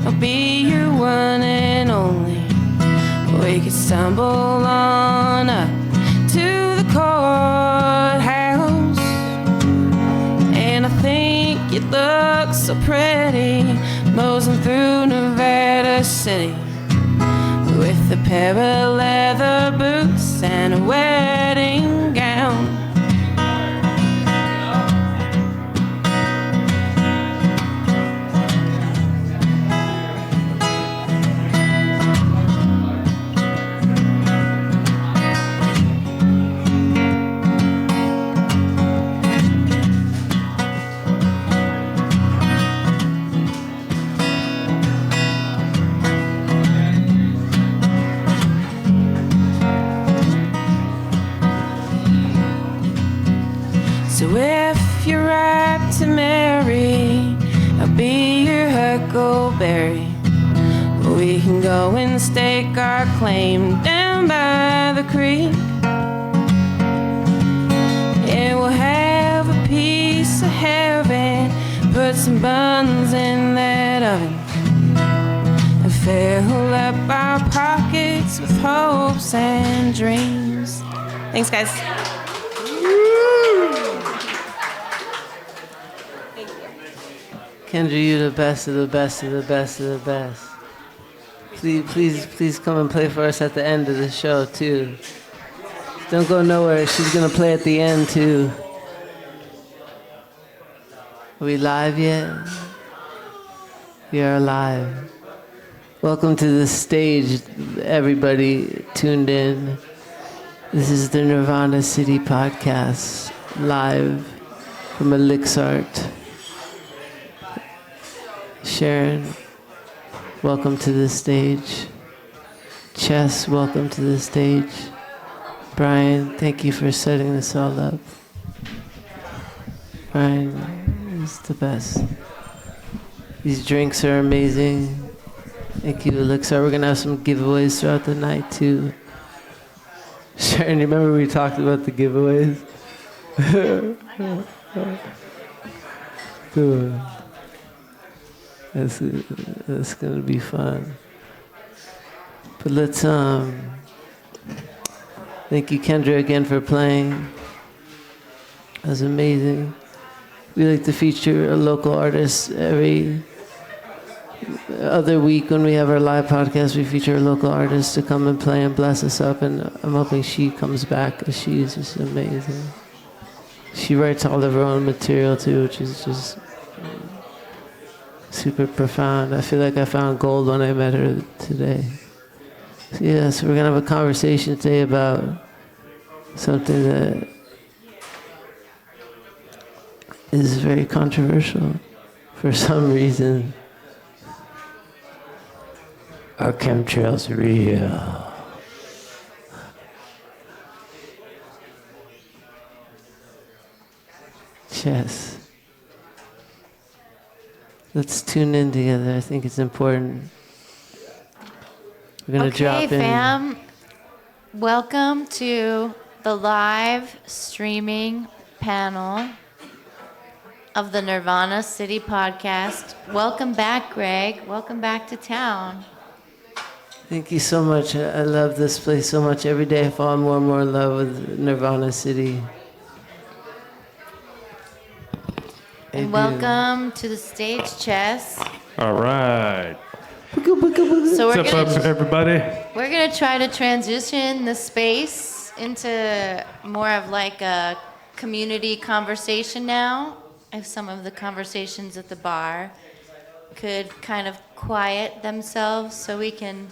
I'll be your one and only. We could stumble on up to the courthouse, and I think you look so pretty, moseying through Nirvana City with a pair of leather boots and a wedding gown. So if you're ripe to marry, I'll be your huckleberry. We can go and stake our claim down by the creek, and we'll have a piece of heaven, put some buns in that oven, and fill up our pockets with hopes and dreams. Thanks, guys. Kendra, you the best of the best of the best of the best. Please come and play for us at the end of the show too. Don't go nowhere. She's gonna play at the end too. Are we live yet? We are live. Welcome to the stage, everybody tuned in. This is the Nirvana City podcast, live from Elixart. Sharon, welcome to the stage. Chess, welcome to the stage. Brian, thank you for setting this all up. Brian is the best. These drinks are amazing. Thank you, Elixart. We're gonna have some giveaways throughout the night too. Sharon, you remember we talked about the giveaways? Cool. That's gonna be fun. But let's thank you, Kendra, again for playing. That was amazing. We like to feature a local artist every other week when we have our live podcast. We feature a local artist to come and play and bless us up, and I'm hoping she comes back because she is just amazing. She writes all of her own material too, which is just super profound. I feel like I found gold when I met her today. So yeah, so we're gonna have a conversation today about something that is very controversial for some reason. Are chemtrails real? Chess. Let's tune in together. I think it's important. We're gonna drop in. Okay, fam. Welcome to the live streaming panel of the Nirvana City podcast. Welcome back, Greg. Welcome back to town. Thank you so much. I love this place so much. Every day I fall more and more in love with Nirvana City. And welcome to the stage, Chess. All right. So What's up, everybody? we're gonna try to transition the space into more of like a community conversation now. If some of the conversations at the bar could kind of quiet themselves so we can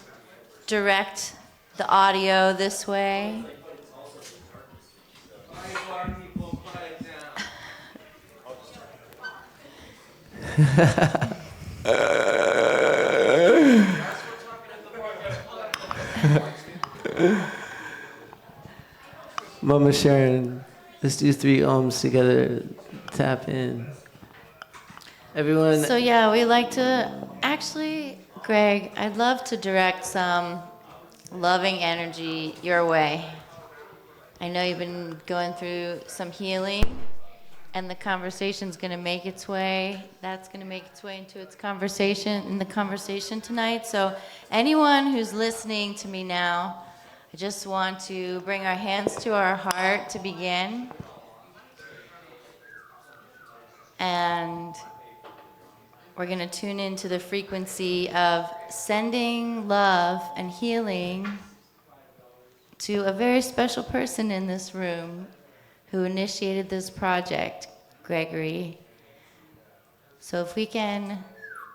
direct the audio this way. Mama Sharon, let's do 3 ohms together. Tap in. Everyone. So yeah, we like to actually, Greg, I'd love to direct some loving energy your way. I know you've been going through some healing, and the conversation's going to make its way. That's going to make its way into the conversation tonight. So anyone who's listening to me now, I just want to bring our hands to our heart to begin. And we're going to tune into the frequency of sending love and healing to a very special person in this room who initiated this project, Gregory. So if we can,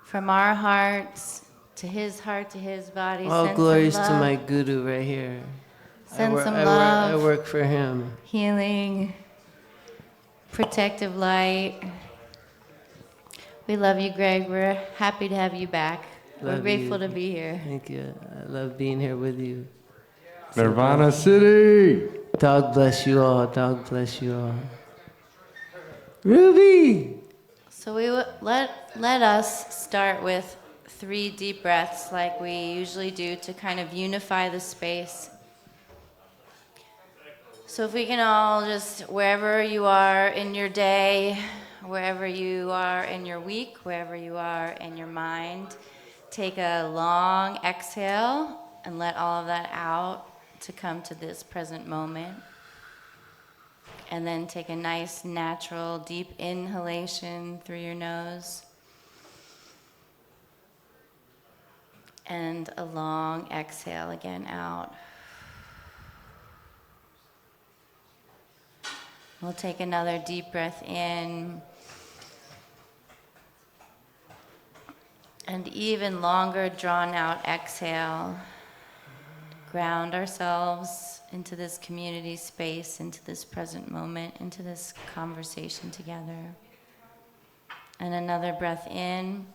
from our hearts to his body, All send glories some to love, my guru right here. send some I love, work for him. healing, protective light. We love you, Greg. We're happy to have you back. We're grateful to be here. Thank you. I love being here with you. Nirvana City. Dog bless you all. Dog bless you all. Ruby! So let us start with 3 deep breaths like we usually do to kind of unify the space. So if we can all just, wherever you are in your day, wherever you are in your week, wherever you are in your mind, take a long exhale and let all of that out to come to this present moment. And then take a nice, natural, deep inhalation through your nose. And a long exhale again out. We'll take another deep breath in. And even longer, drawn out exhale. Ground ourselves into this community space, into this present moment, into this conversation together. And another breath in.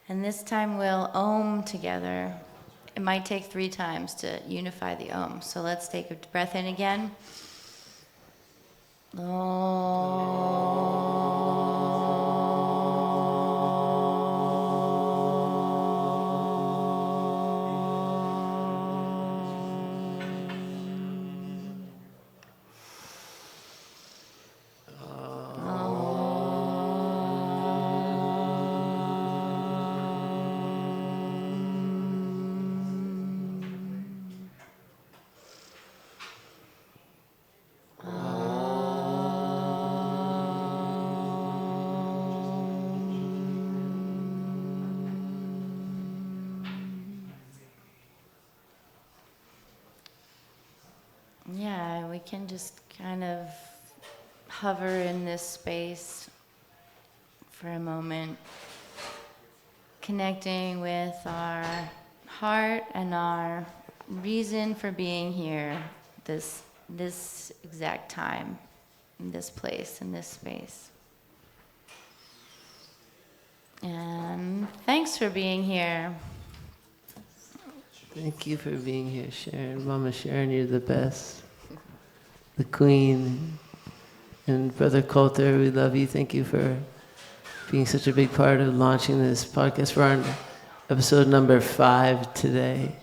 And this time we'll Om together. It might take 3 times to unify the Om. So let's take a breath in again. Om. Yeah, we can just kind of hover in this space for a moment, connecting with our heart and our reason for being here this exact time, in this place, in this space. And thanks for being here. Thank you for being here, Sharon. Mama Sharon, you're the best. The queen. And Brother Coulter, we love you. Thank you for being such a big part of launching this podcast. We're on episode number 5 today.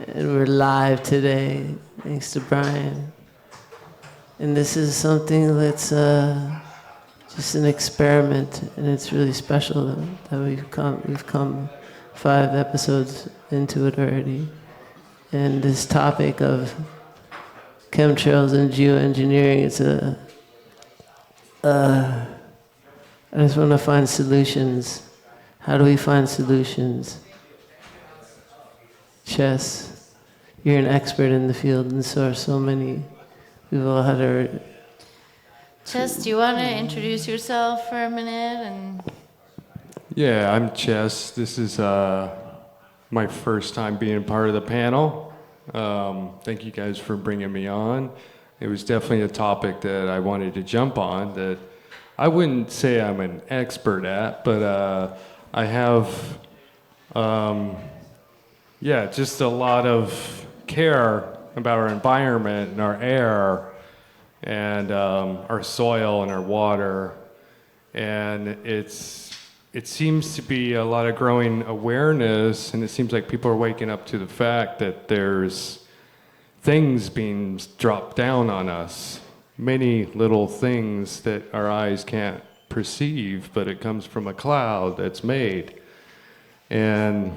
And we're live today, thanks to Brian. And this is something that's just an experiment, and it's really special that we've come 5 episodes into it already. And this topic of chemtrails and geoengineering, I just want to find solutions. How do we find solutions? Chess, you're an expert in the field, and so are so many. We've all had our... Chess, do you want to introduce yourself for a minute? Yeah, I'm Chess. This is my first time being part of the panel. Thank you guys for bringing me on. It was definitely a topic that I wanted to jump on that I wouldn't say I'm an expert at, but I have, just a lot of care about our environment and our air and our soil and our water. And it seems to be a lot of growing awareness, and it seems like people are waking up to the fact that there's things being dropped down on us. many little things that our eyes can't perceive, but it comes from a cloud that's made. And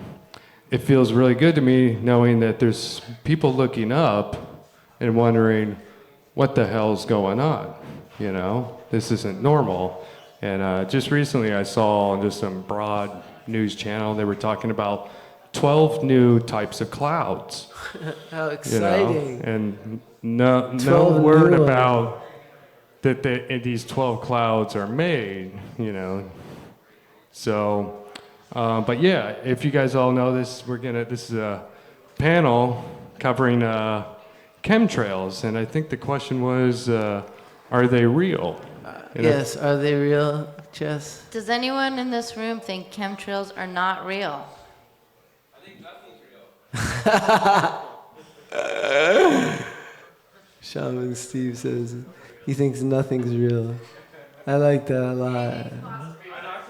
it feels really good to me knowing that there's people looking up and wondering, what the hell's going on? You know, this isn't normal. And just recently I saw on just some broad news channel, they were talking about 12 new types of clouds. How exciting. You know? And no word about that these 12 clouds are made, you know. So, but yeah, if you guys all know this, this is a panel covering chemtrails, and I think the question was, are they real? Yes, are they real, Chess? Does anyone in this room think chemtrails are not real? I think nothing's real. Shaman Steve says he thinks nothing's real. I like that a lot.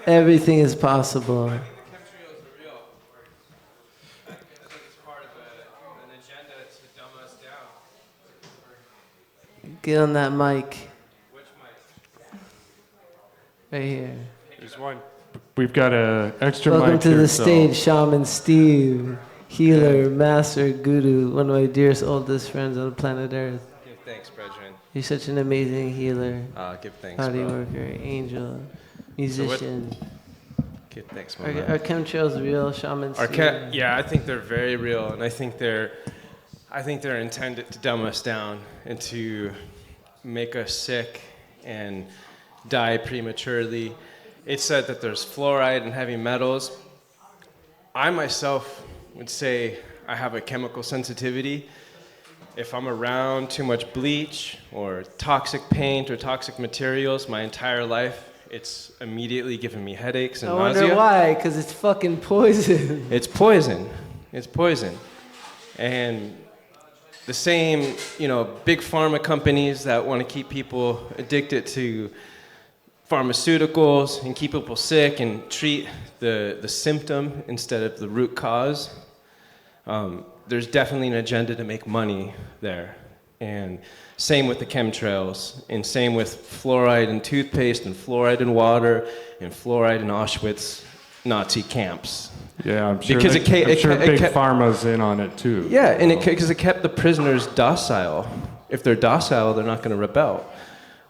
Everything is possible. I think the chemtrails are real. It's part of an agenda to dumb us down. Get on that mic. Which mic? Right here. There's one. We've got an extra Welcome mic to here, the so- stage, Shaman Steve, healer, master, guru, one of my dearest, oldest friends on planet Earth. Give thanks, brethren. You're such an amazing healer, Give thanks, body bro. worker, angel, musician. Give thanks, my Are man. chemtrails real, Shaman Steve? Yeah, I think they're very real, and I think they're intended to dumb us down and to make us sick and die prematurely. It's said that there's fluoride and heavy metals. I myself would say I have a chemical sensitivity. If I'm around too much bleach or toxic paint or toxic materials my entire life, it's immediately giving me headaches and I nausea. wonder why, because it's fucking poison. It's poison. It's poison. And the same, big pharma companies that want to keep people addicted to pharmaceuticals and keep people sick and treat the symptom instead of the root cause. There's definitely an agenda to make money there. And same with the chemtrails, and same with fluoride in toothpaste, and fluoride in water, and fluoride in Auschwitz Nazi camps. Yeah, I'm sure, Because Big Pharma's in on it too. Yeah, and because it kept the prisoners docile. If they're docile, they're not going to rebel.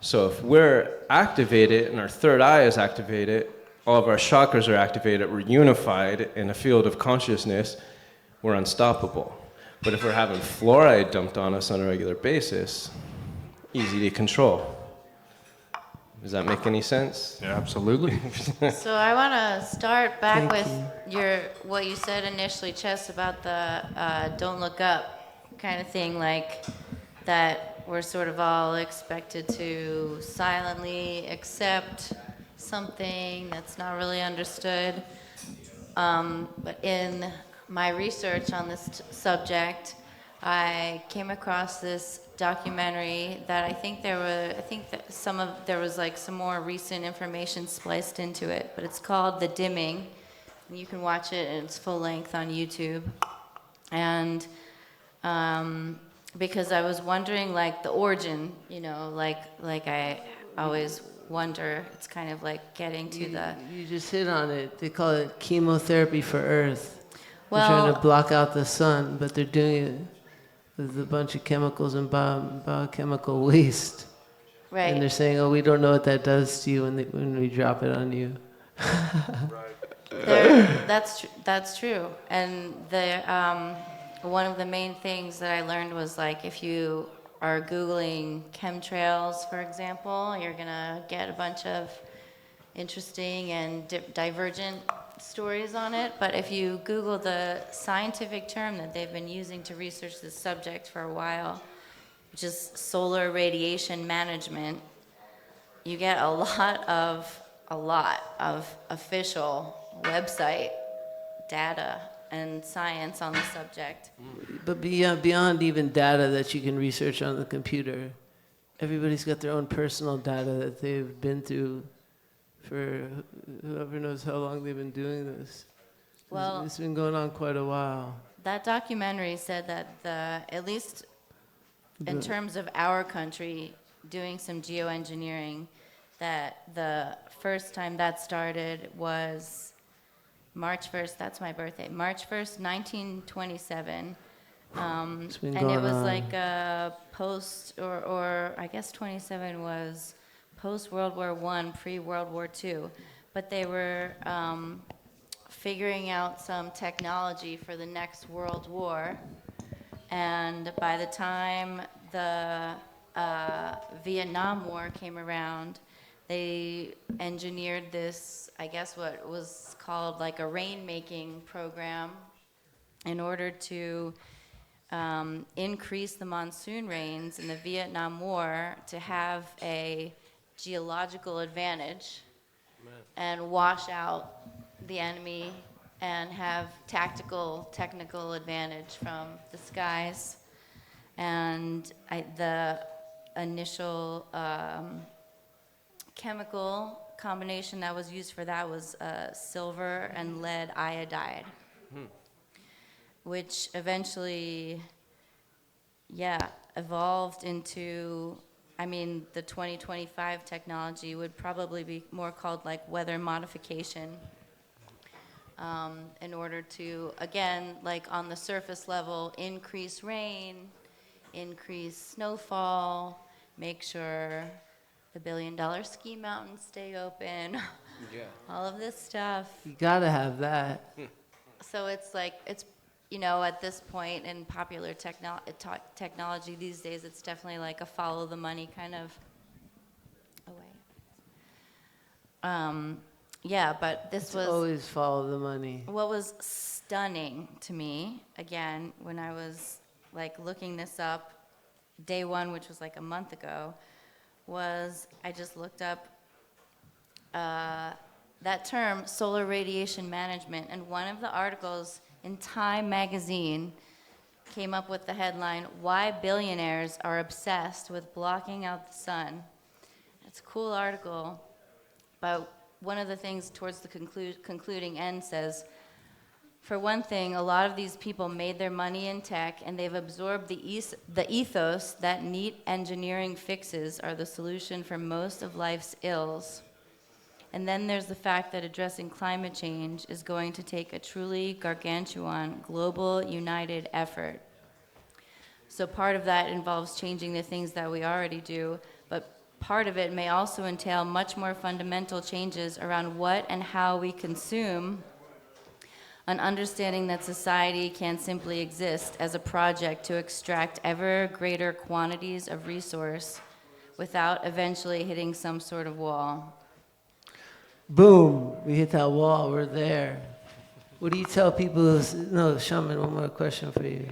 So if we're activated and our third eye is activated, all of our chakras are activated, we're unified in a field of consciousness, we're unstoppable. But if we're having fluoride dumped on us on a regular basis, easy to control. Does that make any sense? Yeah, absolutely. So I want to start back with what you said initially, Chess, about the don't look up kind of thing, like that we're sort of all expected to silently accept something that's not really understood. But in my research on this subject, I came across this documentary that I think there was like some more recent information spliced into it, but it's called The Dimming, and you can watch it in its full length on YouTube. And because I was wondering, like, the origin, like I always wonder, it's kind of like getting to the... You just hit on it. They call it chemotherapy for Earth. Well, they're trying to block out the sun, but they're doing it with a bunch of chemicals and biochemical waste. right. And they're saying, oh, we don't know what that does to you when we drop it on you. That's true. And one of the main things that I learned was, like, if you are Googling chemtrails, for example, you're going to get a bunch of interesting and divergent stories on it. But if you Google the scientific term that they've been using to research this subject for a while, which is solar radiation management, you get a lot of official website data and science on the subject. But beyond even data that you can research on the computer, everybody's got their own personal data that they've been through for whoever knows how long they've been doing this. Well, It's been going on quite a while. that documentary said that at least in terms of our country, doing some geoengineering. That the first time that started was March 1st, that's my birthday, March 1st, 1927. It's been And it going was on. like a post, or I guess 27 was post-World War I, pre-World War II. But they were figuring out some technology for the next World War. And by the time the Vietnam War came around, they engineered this, I guess what was called like a rainmaking program in order to increase the monsoon rains in the Vietnam War to have a geological advantage and wash out the enemy and have technical advantage from the skies. And the initial chemical combination that was used for that was silver and lead iodide, which eventually, evolved into, the 2025 technology would probably be more called like weather modification, in order to, again, like on the surface level, increase rain, increase snowfall, make sure the $1 billion ski mountains stay open, all of this stuff. You gotta have that. So it's like, at this point in popular technology these days, it's definitely like a follow the money kind of away. But this was Always follow the money. what was stunning to me, again, when I was like looking this up, day one, which was like a month ago, was I just looked up that term, solar radiation management, and one of the articles in Time magazine came up with the headline, "Why Billionaires Are Obsessed with Blocking Out the Sun." It's a cool article, but one of the things towards the concluding end says, for one thing, a lot of these people made their money in tech, and they've absorbed the ethos that neat engineering fixes are the solution for most of life's ills. And then there's the fact that addressing climate change is going to take a truly gargantuan, global, united effort. So part of that involves changing the things that we already do, but part of it may also entail much more fundamental changes around what and how we consume, an understanding that society can simply exist as a project to extract ever greater quantities of resource without eventually hitting some sort of wall. Boom, we hit that wall, we're there. What do you tell people? No, Shaman, one more question for you.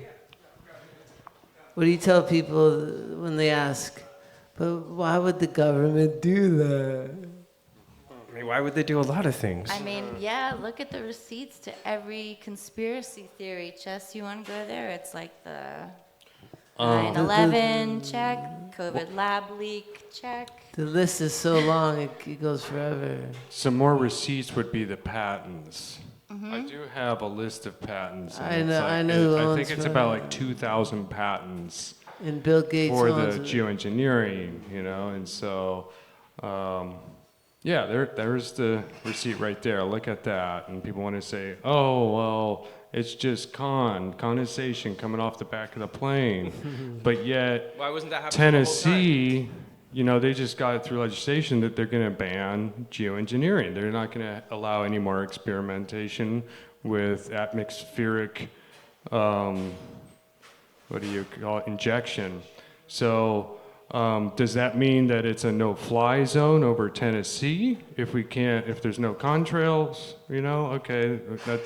What do you tell people when they ask, but why would the government do that? I mean, why would they do a lot of things? Look at the receipts to every conspiracy theory. Chess, you want to go there? It's like the 9/11 check, COVID lab leak check. The list is so long, it goes forever. Some more receipts would be the patents. I do have a list of patents. And I know who I owns think it's mine. about like 2,000 patents And Bill Gates for owns the it. geoengineering, and so, there's the receipt right there. Look at that. And people want to say, oh, well, it's just condensation coming off the back of the plane. But yet, Why wasn't that happening Tennessee, they just got it through legislation that they're going to ban geoengineering. They're not going to allow any more experimentation with atmospheric, injection. So does that mean that it's a no-fly zone over Tennessee if there's no contrails? Okay,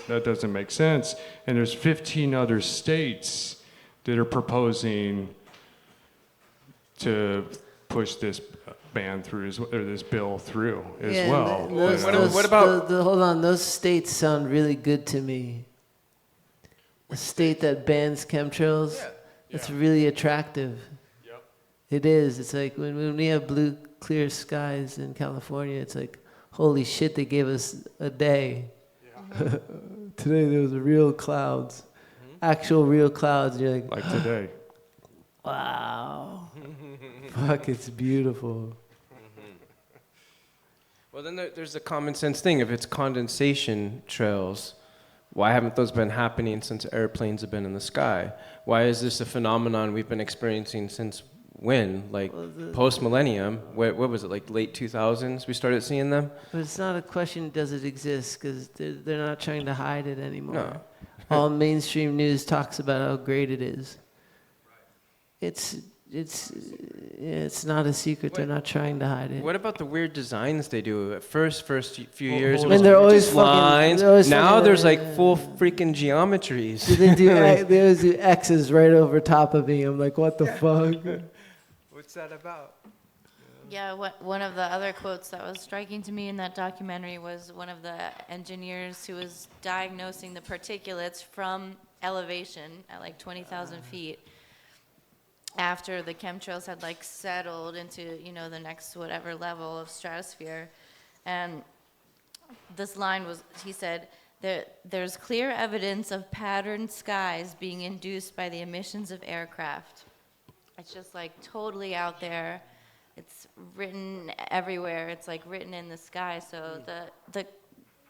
that doesn't make sense. And there's 15 other states that are proposing to push this ban through, or this bill through as well. What about- hold on, those states sound really good to me. A state that bans chemtrails, it's really attractive. Yep. It is. It's like when we have blue, clear skies in California, it's like, holy shit, they gave us a day. Yeah. Today there was real clouds, actual real clouds. And you're like Like today. wow. Fuck, it's beautiful. Well, then there's the common sense thing. If it's condensation trails, why haven't those been happening since airplanes have been in the sky? Why is this a phenomenon we've been experiencing since when? Like post-millennium? What was it, like late 2000s we started seeing them? But it's not a question, does it exist? Because they're not trying to hide it anymore. No. All mainstream news talks about how great it is. It's not a secret. They're not trying to hide it. What about the weird designs they do? At first few years, it I was mean, they're always just lines. they're always Now fucking- there's like full freaking geometries. They always do X's right over top of me. I'm like, what the fuck? What's that about? Yeah, one of the other quotes that was striking to me in that documentary was one of the engineers who was diagnosing the particulates from elevation at like 20,000 feet after the chemtrails had like settled into, the next whatever level of stratosphere. And this line was, he said, there's clear evidence of patterned skies being induced by the emissions of aircraft. It's just like totally out there. It's written everywhere. It's like written in the sky. So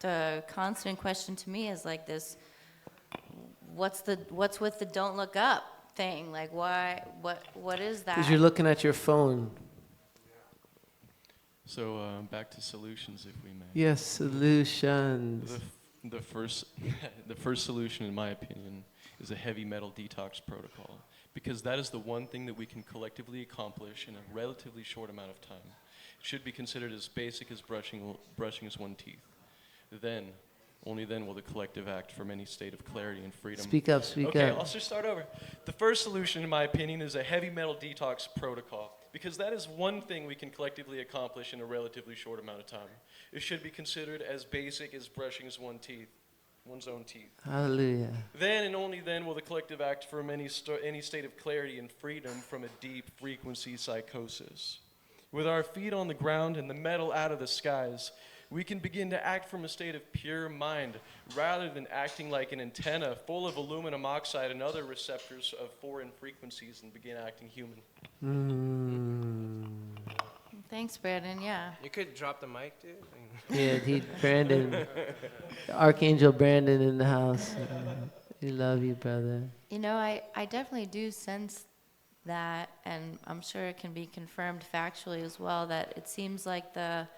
the constant question to me is like this: what's with the don't look up thing? Like why? What is that? Because you're looking at your phone. So back to solutions, if we may. Yes, solutions. The first solution, in my opinion, is a heavy metal detox protocol, because that is the one thing that we can collectively accomplish in a relatively short amount of time. It should be considered as basic as brushing as one teeth. Then, only then will the collective act from any state of clarity and freedom. Speak up, speak Okay, up. I'll just start over. The first solution, in my opinion, is a heavy metal detox protocol, because that is one thing we can collectively accomplish in a relatively short amount of time. It should be considered as basic as brushing one's own teeth. Hallelujah. Then and only then will the collective act from any state of clarity and freedom from a deep frequency psychosis. With our feet on the ground and the metal out of the skies, we can begin to act from a state of pure mind, rather than acting like an antenna full of aluminum oxide and other receptors of foreign frequencies, and begin acting human. Thanks, Brandon. Yeah. You could drop the mic, dude. Yeah, Brandon, Archangel Brandon in the house. We love you, brother. I definitely do sense that, and I'm sure it can be confirmed factually as well, that it seems like the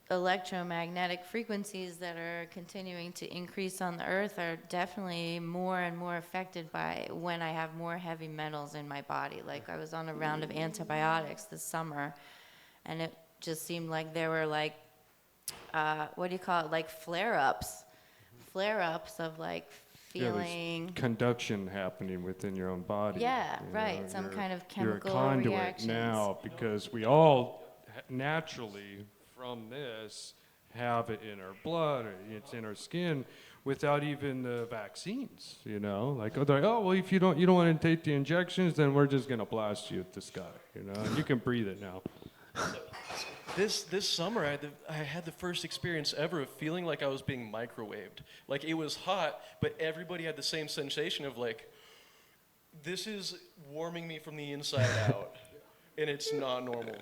electromagnetic frequencies that are continuing to increase on the earth are definitely more and more affected by when I have more heavy metals in my body. Like I was on a round of antibiotics this summer, and it just seemed like there were like, like flare-ups of like feeling. There's conduction happening within your own body. Yeah, you right. know, Some kind of you're a chemical conduit reactions. now, because we all naturally from this have it in our blood, or it's in our skin, without even the vaccines. Like they're like, oh well, if you don't want to take the injections, then we're just gonna blast you at the sky. And you can breathe it now. This summer, I had the first experience ever of feeling like I was being microwaved. Like it was hot, but everybody had the same sensation of like, this is warming me from the inside out, and it's not normal.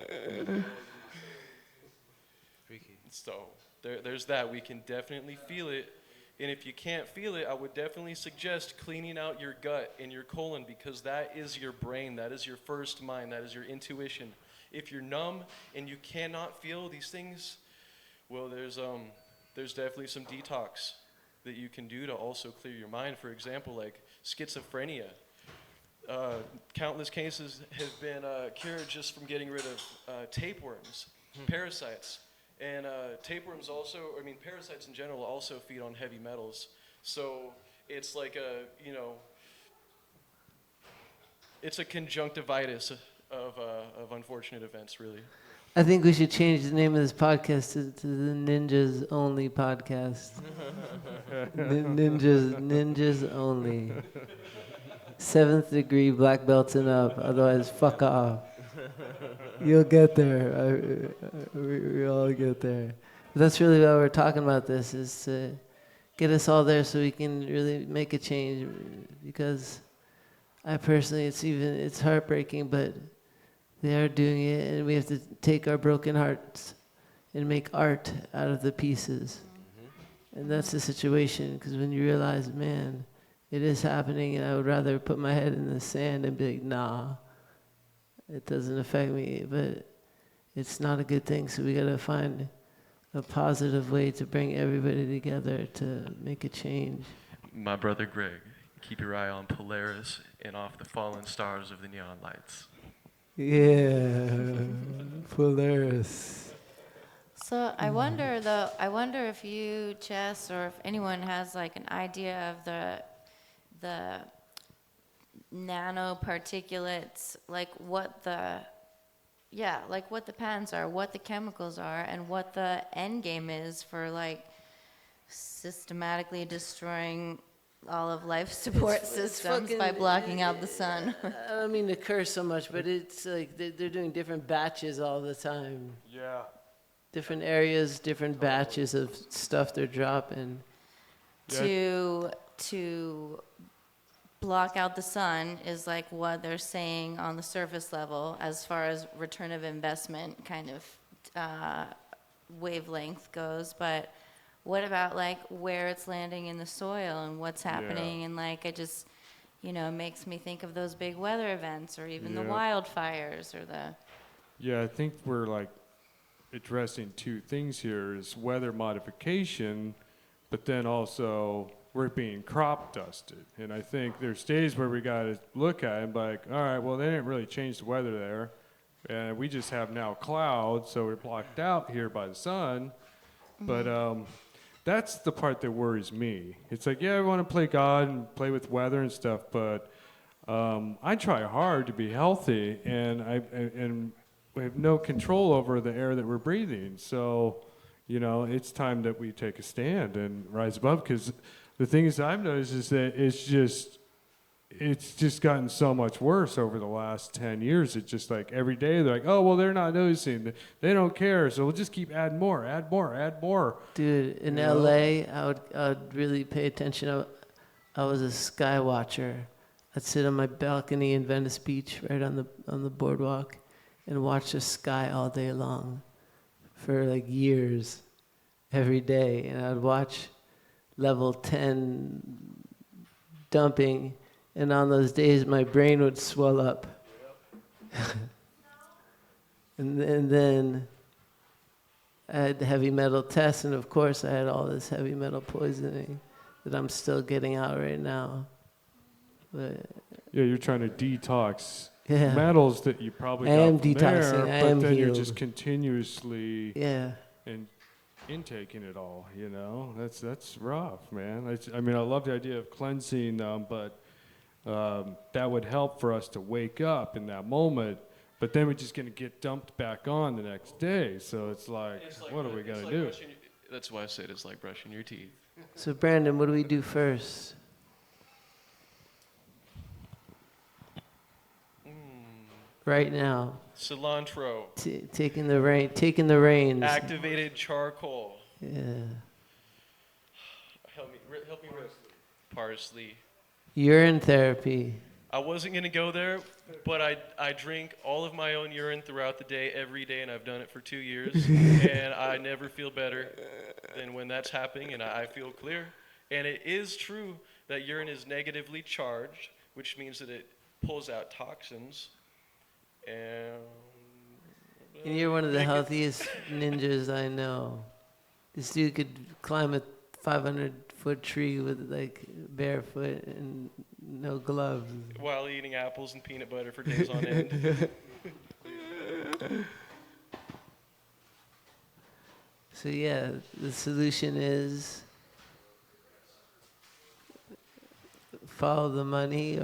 Freaky. So there's that. We can definitely feel it. And if you can't feel it, I would definitely suggest cleaning out your gut and your colon, because that is your brain. That is your first mind. That is your intuition. If you're numb and you cannot feel these things, well, there's definitely some detox that you can do to also clear your mind. For example, like schizophrenia. Countless cases have been cured just from getting rid of tapeworms, parasites. And tapeworms also, parasites in general also feed on heavy metals. So it's like it's a conjunctivitis of unfortunate events, really. I think we should change the name of this podcast to the Ninjas Only podcast. Ninjas Only. 7th degree black belts and up, otherwise fuck off. You'll get there. We all get there. But that's really why we're talking about this, is to get us all there so we can really make a change. Because I personally, it's heartbreaking, but They are doing it, and we have to take our broken hearts and make art out of the pieces. And that's the situation, because when you realize, man, it is happening, and I would rather put my head in the sand and be like, nah, it doesn't affect me, but it's not a good thing, so we gotta find a positive way to bring everybody together to make a change. My brother Greg, keep your eye on Polaris and off the fallen stars of the neon lights. Yeah, Polaris. So I wonder though, I wonder if you, Chess, or if anyone has like an idea of the nanoparticulates, like what the patents are, what the chemicals are, and what the end game is for like systematically destroying all of life support systems by blocking out the sun. I don't mean to curse so much, but it's like they're doing different batches all the time. Yeah. Different areas, different batches of stuff they're dropping. To block out the sun is like what they're saying on the surface level as far as return of investment kind of wavelength goes, but what about like where it's landing in the soil and what's happening? And like it just, makes me think of those big weather events or even the wildfires or the... Yeah, I think we're like addressing two things here, is weather modification, but then also we're being crop dusted. And I think there's days where we got to look at it and be like, all right, well, they didn't really change the weather there. And we just have now clouds, so we're blocked out here by the sun. But that's the part that worries me. It's like, yeah, I want to play God and play with weather and stuff, but I try hard to be healthy, and we have no control over the air that we're breathing. So, it's time that we take a stand and rise above, because the thing is I've noticed is that it's just gotten so much worse over the last 10 years. It's just like every day they're like, oh, well, they're not noticing. They don't care, so we'll just keep adding more, add more, add more. Dude, in LA, I would really pay attention. I was a sky watcher. I'd sit on my balcony in Venice Beach, right on the boardwalk, and watch the sky all day long for like years, every day. And I'd watch level 10 dumping, and on those days my brain would swell up. and then I had the heavy metal test, and of course I had all this heavy metal poisoning that I'm still getting out right now. But yeah, you're trying to detox metals that you probably I got am from detoxing. there, I but am then healed. you're just continuously and intaking it all. That's rough, man. I mean, I love the idea of cleansing, but that would help for us to wake up in that moment. But then we're just going to get dumped back on the next day. So it's like what are we going to do? That's why I said it's like brushing your teeth. So Brandon, what do we do first? Right now. Cilantro. Taking the reins. Activated charcoal. Yeah. Help me with parsley. Urine therapy. I wasn't going to go there, but I drink all of my own urine throughout the day, every day, and I've done it for 2 years, and I never feel better than when that's happening, and I feel clear. And it is true that urine is negatively charged, which means that it pulls out toxins. And you're one of the healthiest ninjas I know. This dude could climb a 500-foot tree with like barefoot and no gloves. While eating apples and peanut butter for days on end. So yeah, the solution is follow the money,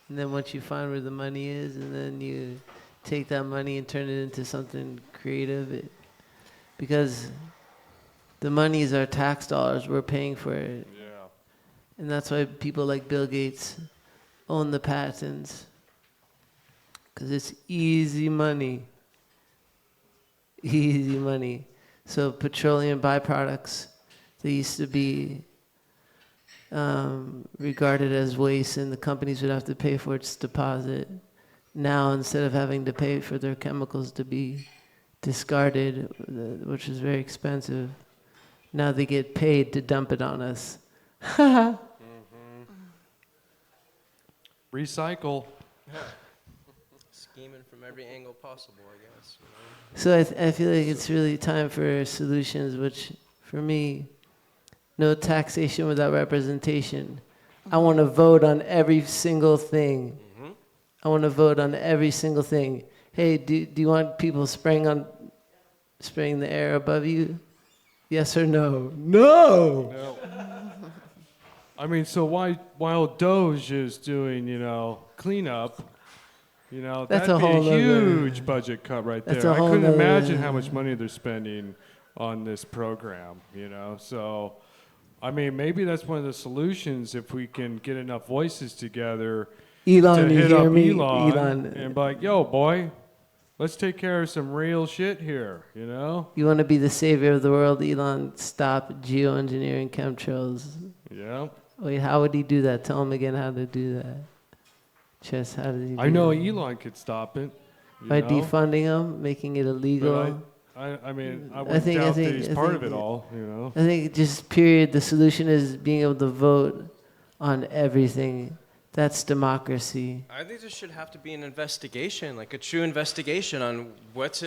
and then once you find where the money is, and then you take that money and turn it into something creative. Because the money is our tax dollars. We're paying for it. Yeah. And that's why people like Bill Gates own the patents. Because it's easy money. Easy money. So petroleum byproducts, they used to be regarded as waste, and the companies would have to pay for its deposit. now instead of having to pay for their chemicals to be discarded, which is very expensive, now they get paid to dump it on us. Recycle. Scheming from every angle possible, I guess. You know? So I feel like it's really time for solutions, which for me, no taxation without representation. I want to vote on every single thing. I want to vote on every single thing. Hey, do you want people spraying the air above you? Yes or no? No! No. I mean, so while Doge is doing, cleanup, That's that'd a be a whole other- huge budget cut right That's there. a I whole couldn't other- imagine how much money they're spending on this program, So, I mean, maybe that's one of the solutions if we can get enough voices together Elon, to you hit hear up me? Elon and be like, yo, boy, let's take care of some real shit here, You want to be the savior of the world? Elon, stop geoengineering chemtrails. Yeah. Wait, how would he do that? Tell him again how to do that. Chess, how does he do I know that? Elon could stop it. By defunding them, making it illegal. But I mean, I I wouldn't think- I doubt think- that he's I part think of it that- all, I think just period, the solution is being able to vote on everything. That's democracy. I think there should have to be an investigation, like a true investigation on where's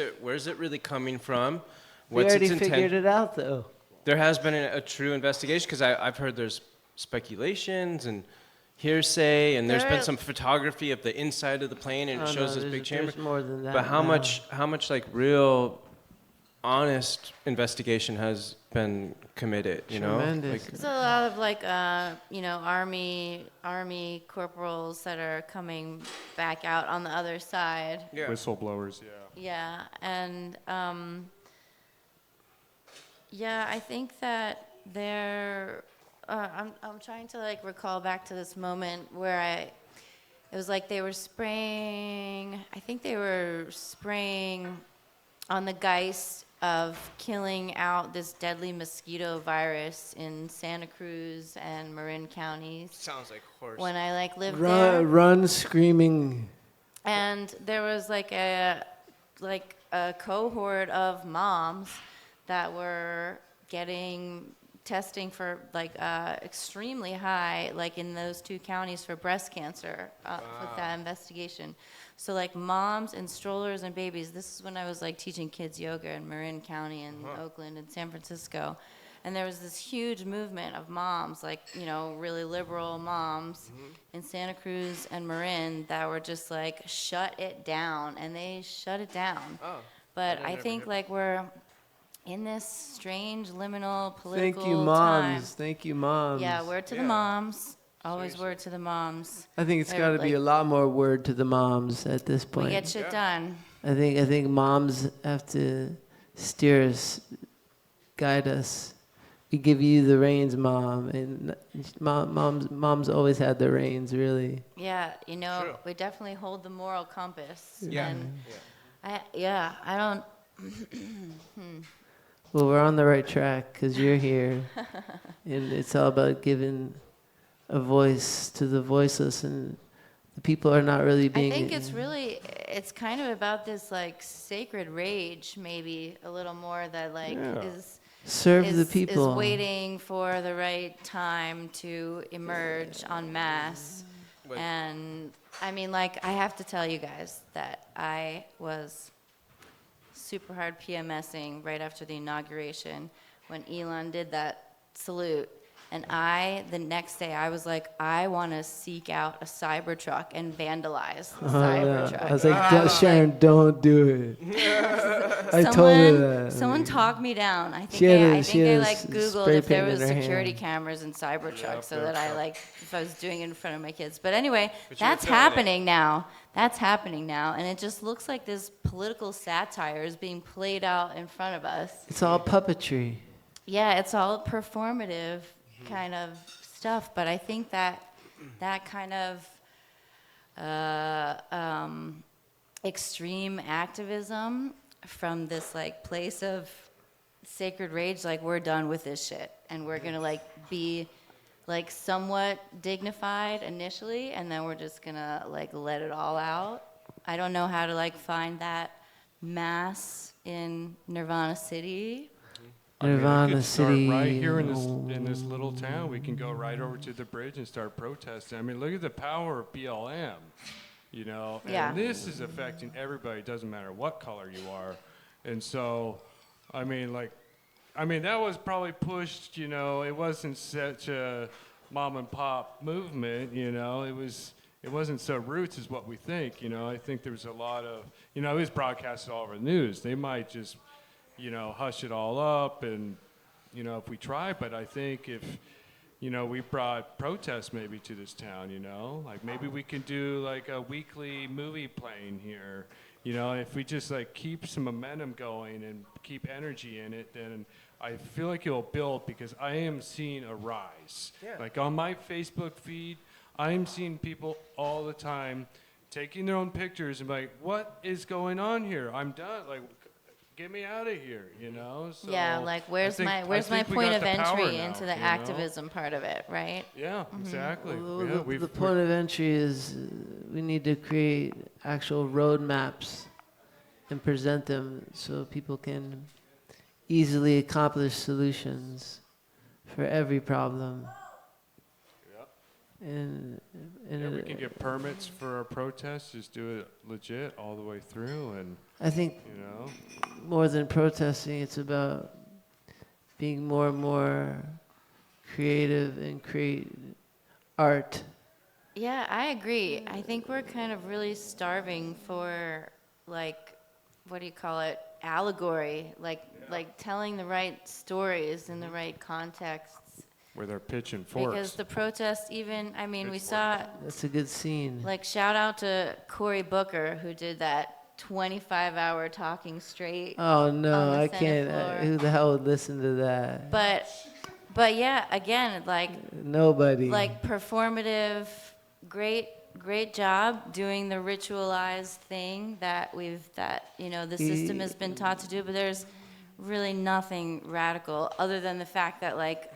it really coming from, We what's already its intent. figured it out, though. There has been a true investigation because I've heard there's speculations and hearsay, and there's been some photography of the inside of the plane, and it shows this big chamber. There's more than that. But how now. much like real, honest investigation has been committed? Tremendous. There's a lot of army corporals that are coming back out on the other side. Yeah. Whistleblowers, yeah. Yeah, and I think that they're. I'm trying to recall back to this moment where it was like they were spraying. I think they were spraying on the geist of killing out this deadly mosquito virus in Santa Cruz and Marin counties. Sounds like horse. When I lived there. Run screaming. And there was a cohort of moms that were getting testing for extremely high, in those two counties for breast cancer with that investigation. So moms and strollers and babies. This is when I was teaching kids yoga in Marin County and Oakland and San Francisco. And there was this huge movement of moms, really liberal moms in Santa Cruz and Marin that were just shut it down. And they shut it down. Oh, but I think we're in this strange liminal political Thank you, time. moms. Thank you, moms. Yeah, word to the moms. Always word to the moms. I think it's got to be a lot more word to the moms at this point. We get shit done. I think moms have to steer us, guide us. We give you the reins, mom, and moms always had the reins, really. Yeah, True. we definitely hold the moral compass. Yeah. And I don't. Well, we're on the right track because you're here, and it's all about giving a voice to the voiceless, and the people are not really being. I think it's kind of about this sacred rage, maybe a little more that serve the people. is waiting for the right time to emerge en masse. And I mean, I have to tell you guys that I was super hard PMSing right after the inauguration when Elon did that salute. And the next day, I was I want to seek out a Cybertruck and vandalize the Cybertruck. I was like, Sharon, don't do it. I told her that. Someone talked me down. I think She had I spray Googled if there paint was in her security hand. cameras in Cybertruck so that if I was doing it in front of my kids. But anyway, But you were that's feeling it. happening now. That's happening now. And it just looks like this political satire is being played out in front of us. It's all puppetry. Yeah, it's all performative kind of stuff, but I think that kind of extreme activism from this place of sacred rage, we're done with this shit, and we're gonna be somewhat dignified initially, and then we're just gonna let it all out. I don't know how to like find that mass in Nirvana City. I mean, I Nirvana could start City. right here in this little town. We can go right over to the bridge and start protesting. I mean, look at the power of BLM, you know. Yeah. And this is affecting everybody. It doesn't matter what color you are. And so, I mean, that was probably pushed, you know. It wasn't such a mom and pop movement, you know. It wasn't so roots as what we think, you know. I think there was a lot of, you know, it was broadcasted all over the news. They might just, you know, hush it all up and, you know, if we try, but I think if, you know, we brought protests maybe to this town, you know, like maybe we can do like a weekly movie playing here, you know, if we just like keep some momentum going and keep energy in it, then I feel like it'll build because I am seeing a rise. Yeah. Like on my Facebook feed, I'm seeing people all the time taking their own pictures and like, what is going on here? I'm done. Like, get me out of here, you know? So Yeah, like where's my we point got of the power entry now, into the you know? activism part of it, right? Yeah, exactly. Well, Yeah, the point of entry is we need to create actual roadmaps and present them so people can easily accomplish solutions for every problem. And we can get permits for our protests, just do it legit all the way through, and I think you know, more than protesting, it's about being more and more creative and create art. Yeah, I agree. I think we're kind of really starving for like, what do you call it? Allegory, like telling the right stories in the right contexts. where they're pitching forks. Because the protests, even, I mean, we saw, That's a good scene. like, shout out to Cory Booker, who did that 25-hour talking straight. Oh no, on the I Senate can't. floor. Who the hell would listen to that? But yeah, again, like Nobody. performative, great job doing the ritualized thing that the system has been taught to do, but there's really nothing radical other than the fact that like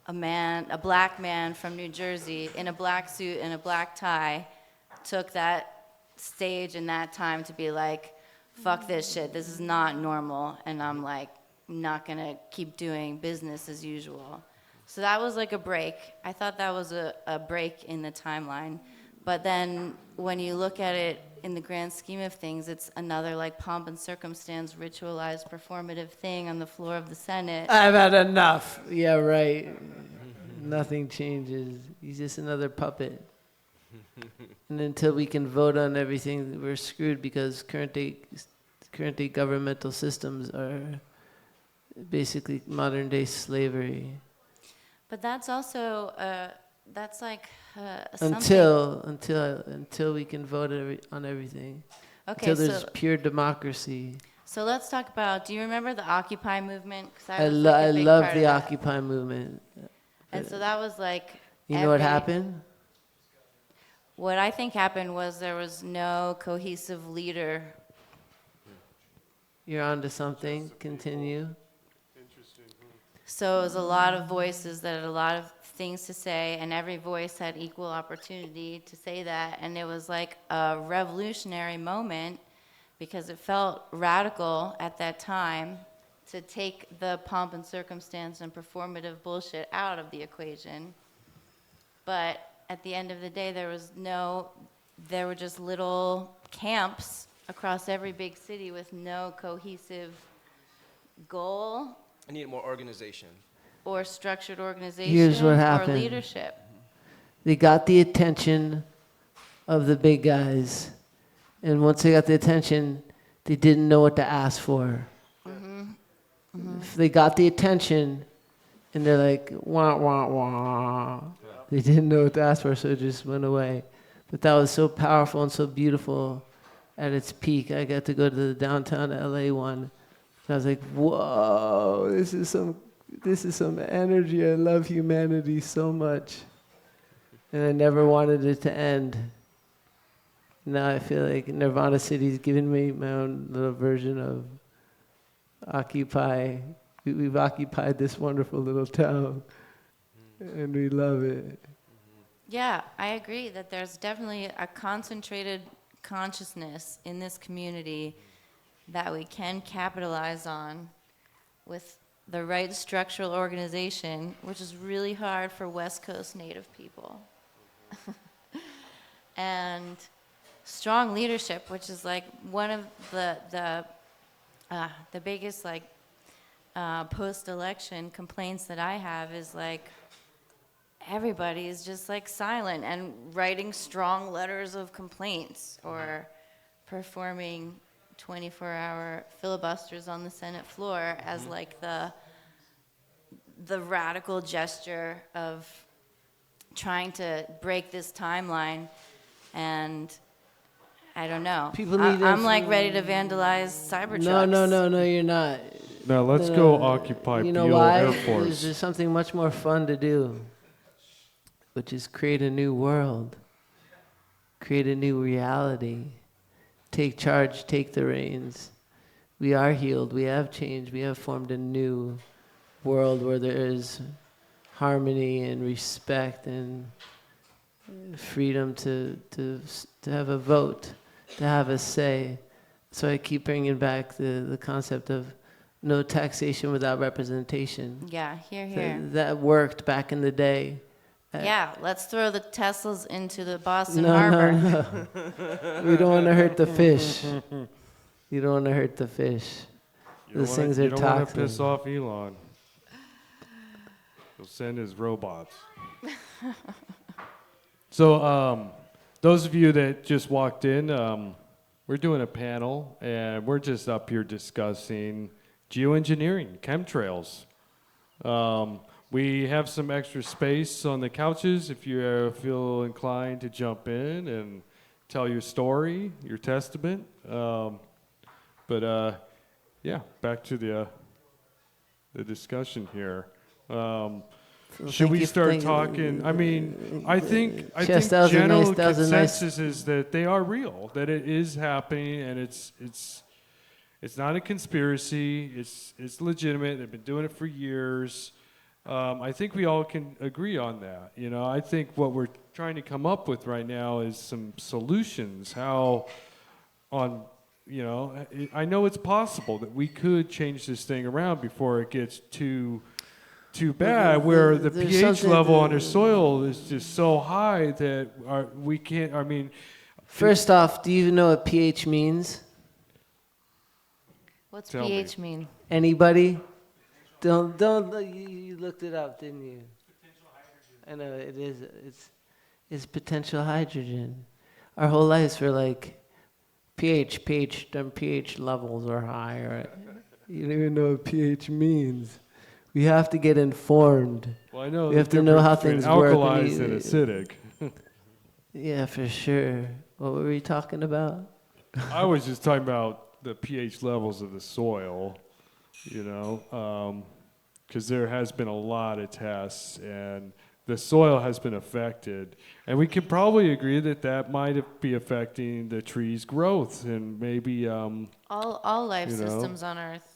a black man from New Jersey in a black suit and a black tie took that stage in that time to be like, fuck this shit, this is not normal, and I'm like not gonna keep doing business as usual. So that was like a break. I thought that was a break in the timeline. But then when you look at it in the grand scheme of things, it's another like pomp and circumstance, ritualized, performative thing on the floor of the Senate. I've had enough. Yeah, right. Nothing changes. He's just another puppet. And until we can vote on everything, we're screwed because current day governmental systems are basically modern day slavery. But that's also something. Until we can vote on everything. Okay, Until there's so pure democracy. so let's talk about. Do you remember the Occupy movement? 'Cause I was, like, a big love part the of that. Occupy movement. And so that was like. You know what every- happened? What I think happened was there was no cohesive leader. You're onto something. Continue. So it was a lot of voices that had a lot of things to say, and every voice had equal opportunity to say that. And it was like a revolutionary moment because it felt radical at that time to take the pomp and circumstance and performative bullshit out of the equation. But at the end of the day, there were just little camps across every big city with no cohesive goal I need more organization. or structured organization Here's what or happened. leadership. They got the attention of the big guys. And once they got the attention, they didn't know what to ask for. If they got the attention and they're like, wah, wah, wah. They didn't know what to ask for, so it just went away. But that was so powerful and so beautiful at its peak. I got to go to the downtown LA one. And I was like, whoa, this is some energy. I love humanity so much. And I never wanted it to end. Now I feel like Nirvana City's giving me my own little version of Occupy. We've occupied this wonderful little town, and we love it. Yeah, I agree that there's definitely a concentrated consciousness in this community that we can capitalize on with the right structural organization, which is really hard for West Coast Native people. And strong leadership, which is like one of the biggest like post-election complaints that I have is like everybody is just like silent and writing strong letters of complaints or performing 24-hour filibusters on the Senate floor as like the radical gesture of trying to break this timeline. And I don't know. People need I'm like ready to vandalize Cybertrucks. No, you're not. Now let's go occupy You know Beale why? Air Force. There's something much more fun to do, which is create a new world, create a new reality, take charge, take the reins. We are healed, we have changed, we have formed a new world where there is harmony and respect and freedom to have a vote, to have a say. So I keep bringing back the concept of no taxation without representation. Yeah, here. That worked back in the day. Yeah, let's throw the Teslas into the Boston Harbor. No. We don't want to hurt the fish. You don't want to hurt the fish. Those things are toxic. You don't want to piss off Elon. He'll send his robots. So, those of you that just walked in, we're doing a panel, and we're just up here discussing geoengineering, chemtrails. We have some extra space on the couches if you feel inclined to jump in and tell your story, your testament. Yeah, back to the discussion here. Should we start talking? I mean, I think general consensus is that they are real, that it is happening, and it's not a conspiracy. It's legitimate. They've been doing it for years. I think we all can agree on that. You know, I think what we're trying to come up with right now is some solutions. I know it's possible that we could change this thing around before it gets too bad, where the pH level under soil is just so high that we can't. I mean, first off, do you even know what pH means? What's pH mean? Anybody? Don't. You looked it up, didn't you? I know it is. It's potential hydrogen. Our whole lives we're like pH. Them pH levels are high. Right? You don't even know what pH means. We have to get informed. Well, I know we have to know how things work. Alkalized and acidic. Yeah, for sure. What were we talking about? I was just talking about the pH levels of the soil, you know, because there has been a lot of tests, and the soil has been affected. And we can probably agree that might be affecting the tree's growth and maybe... all life systems on Earth.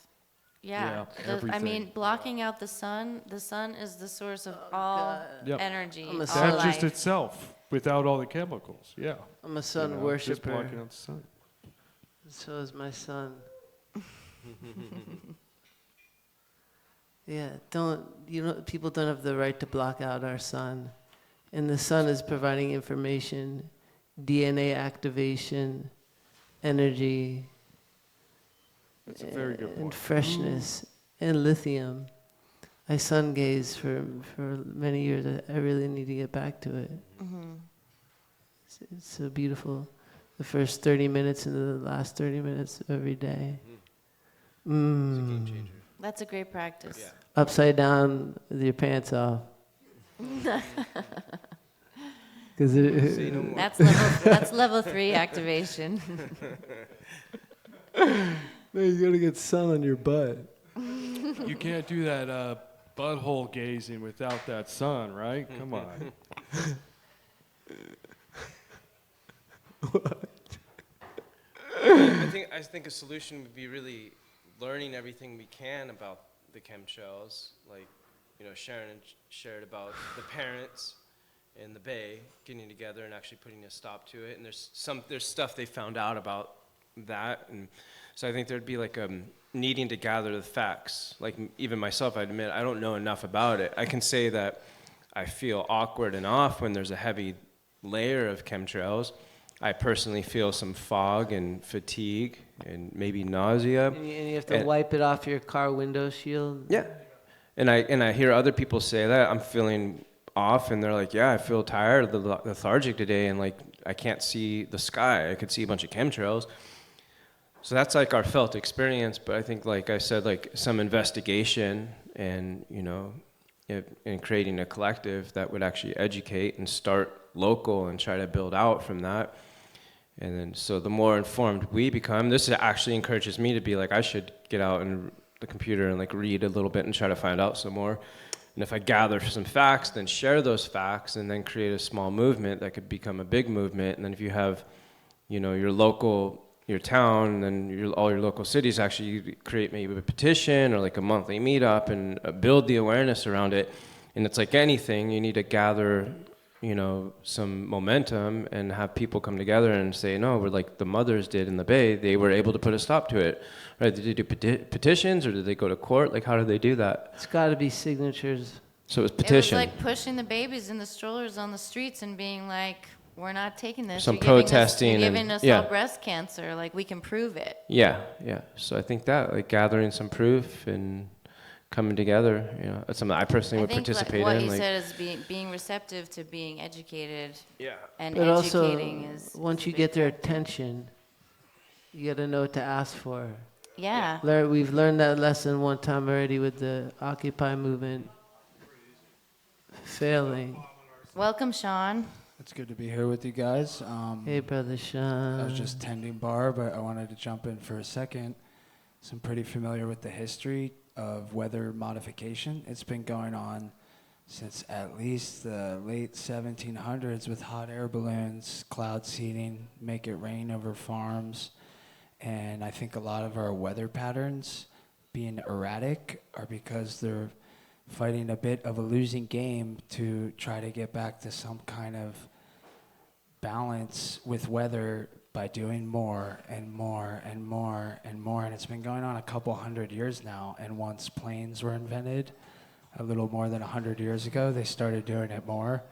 Yeah, I mean, blocking out the sun is the source of all energy, all life. That just itself, without all the chemicals, yeah. I'm a sun worshiper. Just blocking out the sun. So is my son. Yeah, people don't have the right to block out our sun. And the sun is providing information, DNA activation, energy, that's a very good point. And freshness, and lithium. I sun gaze for many years. I really need to get back to it. Mm-hmm. It's so beautiful. The first 30 minutes and the last 30 minutes of every day. It's a game changer. That's a great practice. Yeah. Upside down with your pants off. That's level 3 activation. No, you gotta get sun on your butt. You can't do that butthole gazing without that sun, right? Come on. I think a solution would be really learning everything we can about the chemtrails, like Sharon shared about the parents in the Bay getting together and actually putting a stop to it. And there's stuff they found out about that, and so I think there'd be like needing to gather the facts. Like even myself, I admit I don't know enough about it. I can say that I feel awkward and off when there's a heavy layer of chemtrails. I personally feel some fog and fatigue and maybe nausea. And you have to wipe it off your car window shield. Yeah, and I hear other people say that I'm feeling off, and they're like, yeah, I feel tired, lethargic today, and like I can't see the sky. I could see a bunch of chemtrails. So that's like our felt experience, but I think, like I said, like some investigation and, you know, in creating a collective that would actually educate and start local and try to build out from that. And then, so the more informed we become, this actually encourages me to be like, I should get out and the computer and like read a little bit and try to find out some more. And if I gather some facts, then share those facts and then create a small movement that could become a big movement. And then if you have, you know, your town and all your local cities actually create maybe a petition or like a monthly meetup and build the awareness around it. And it's like anything, you need to gather, you know, some momentum and have people come together and say, no, we're like the mothers did in the Bay. They were able to put a stop to it. Right? Did they do petitions or did they go to court? Like, how did they do that? It's got to be signatures. So it was petition. It was like pushing the babies in the strollers on the streets and being like, we're not taking this. Some You're giving protesting You're giving us yeah. all breast cancer. Like, we can prove it. Yeah. So I think that, like, gathering some proof and coming together, you know, that's something I personally would participate what in. What you like, said is being receptive to being educated. Yeah. And But educating also, is. once you get their attention, you got to know what to ask for. Yeah. We've learned that lesson one time already with the Occupy movement failing. Welcome, Sean. It's good to be here with you guys. Hey, Brother Sean. I was just tending bar, but I wanted to jump in for a second. So I'm pretty familiar with the history of weather modification. It's been going on since at least the late 1700s with hot air balloons, cloud seeding, make it rain over farms. And I think a lot of our weather patterns being erratic are because they're fighting a bit of a losing game to try to get back to some kind of balance with weather by doing more and more and more and more. And it's been going on a couple hundred years now. And once planes were invented, a little more than 100 years ago, they started doing it more.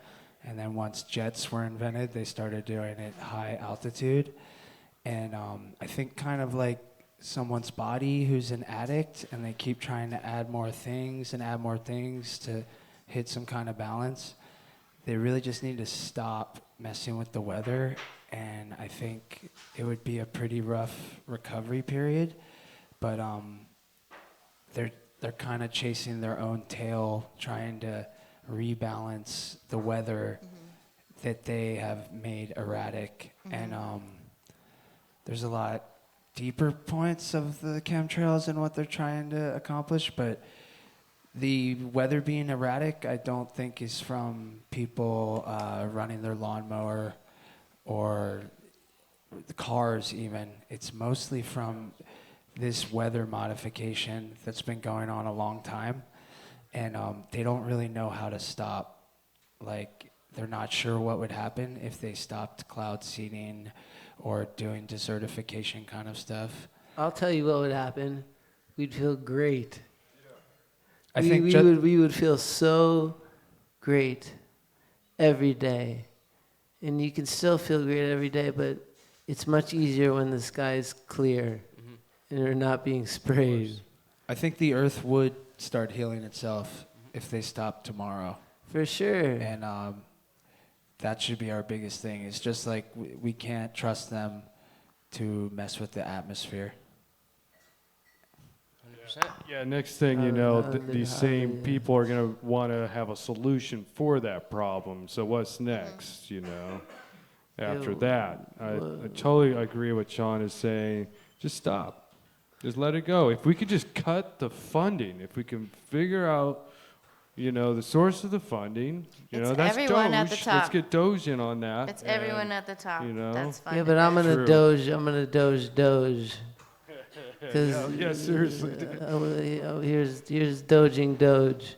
And then once jets were invented, they started doing it high altitude. And I think kind of like someone's body who's an addict and they keep trying to add more things to hit some kind of balance. They really just need to stop messing with the weather, and I think it would be a pretty rough recovery period, but they're kind of chasing their own tail, trying to rebalance the weather that they have made erratic. And there's a lot deeper points of the chemtrails and what they're trying to accomplish, but the weather being erratic, I don't think is from people running their lawnmower or the cars even. It's mostly from this weather modification that's been going on a long time, and they don't really know how to stop. Like, they're not sure what would happen if they stopped cloud seeding or doing desertification kind of stuff. I'll tell you what would happen. We'd feel great. I we think we would feel so great every day. And you can still feel great every day, but it's much easier when the sky is clear and they're not being sprayed. I think the earth would start healing itself if they stopped tomorrow. For sure. And that should be our biggest thing. It's just like we can't trust them to mess with the atmosphere. 100%. Yeah, next thing you know, these same people are going to want to have a solution for that problem. So what's next, you know, after that? I totally agree with Sean is saying. Just stop. Just let it go. If we could just cut the funding, if we can figure out, you know, the source of the funding, you know, that's everyone Doge. at the top. Let's get Doge in on that. It's everyone at the top. you know. That's fine. Yeah, but I'm True. gonna Doge. Yeah, seriously. Here's doging Doge.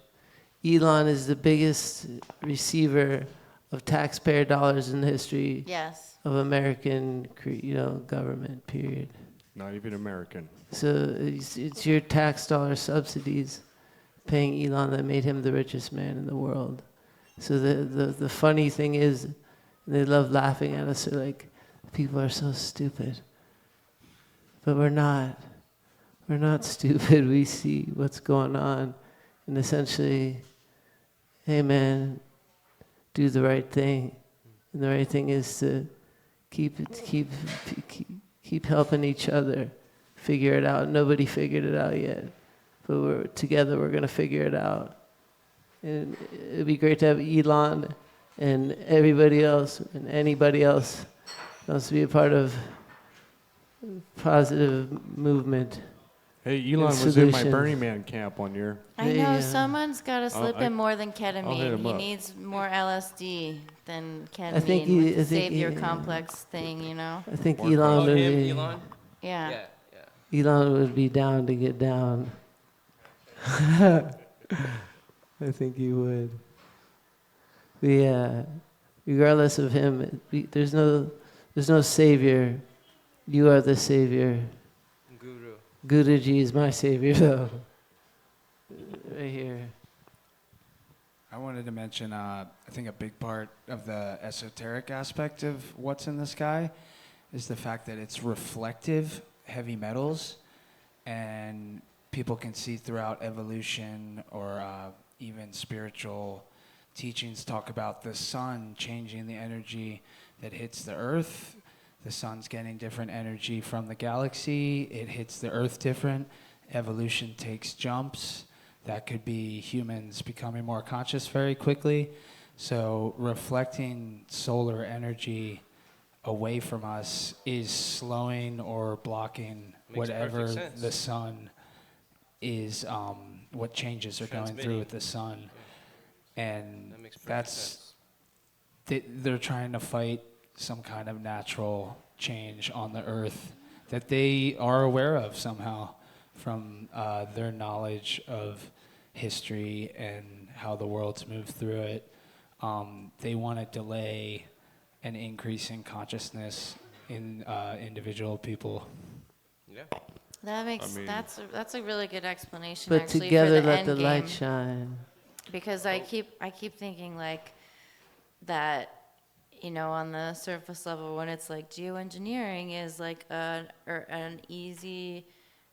Elon is the biggest receiver of taxpayer dollars in the history Yes. of American, government, period. Not even American. So it's your tax dollar subsidies paying Elon that made him the richest man in the world. So the funny thing is, they love laughing at us. They're like, people are so stupid. But we're not. We're not stupid. We see what's going on. And essentially, hey man, do the right thing. And the right thing is to keep helping each other figure it out. Nobody figured it out yet. But we're going to figure it out. And it'd be great to have Elon and everybody else and anybody else who wants to be a part of positive movement. Hey, Elon was in my Burning Man camp one year. I know, someone's got to slip in more than I'll hit ketamine. him He up. needs more LSD than ketamine I think with the savior complex thing, I think Elon would be, Elon? Yeah. Elon would be down to get down. I think he would. But yeah, regardless of him, there's no savior. You are the savior. Guru. Guruji is my savior, though. Right here. I wanted to mention, I think a big part of the esoteric aspect of what's in the sky is the fact that it's reflective heavy metals, and people can see throughout evolution or even spiritual teachings talk about the sun changing the energy that hits the earth. The sun's getting different energy from the galaxy. It hits the earth different. Evolution takes jumps. That could be humans becoming more conscious very quickly. So reflecting solar energy away from us is slowing or blocking Makes whatever perfect sense. the sun is, what changes are going through with the sun. And That makes perfect that's, sense. they're trying to fight some kind of natural change on the earth that they are aware of somehow from their knowledge of history and how the world's moved through it. They want to delay an increase in consciousness in individual people. Yeah. That makes I mean- that's a really good explanation But actually together for the let end the game. light shine. Because I keep thinking like that, on the surface level, when it's like geoengineering is like an easy,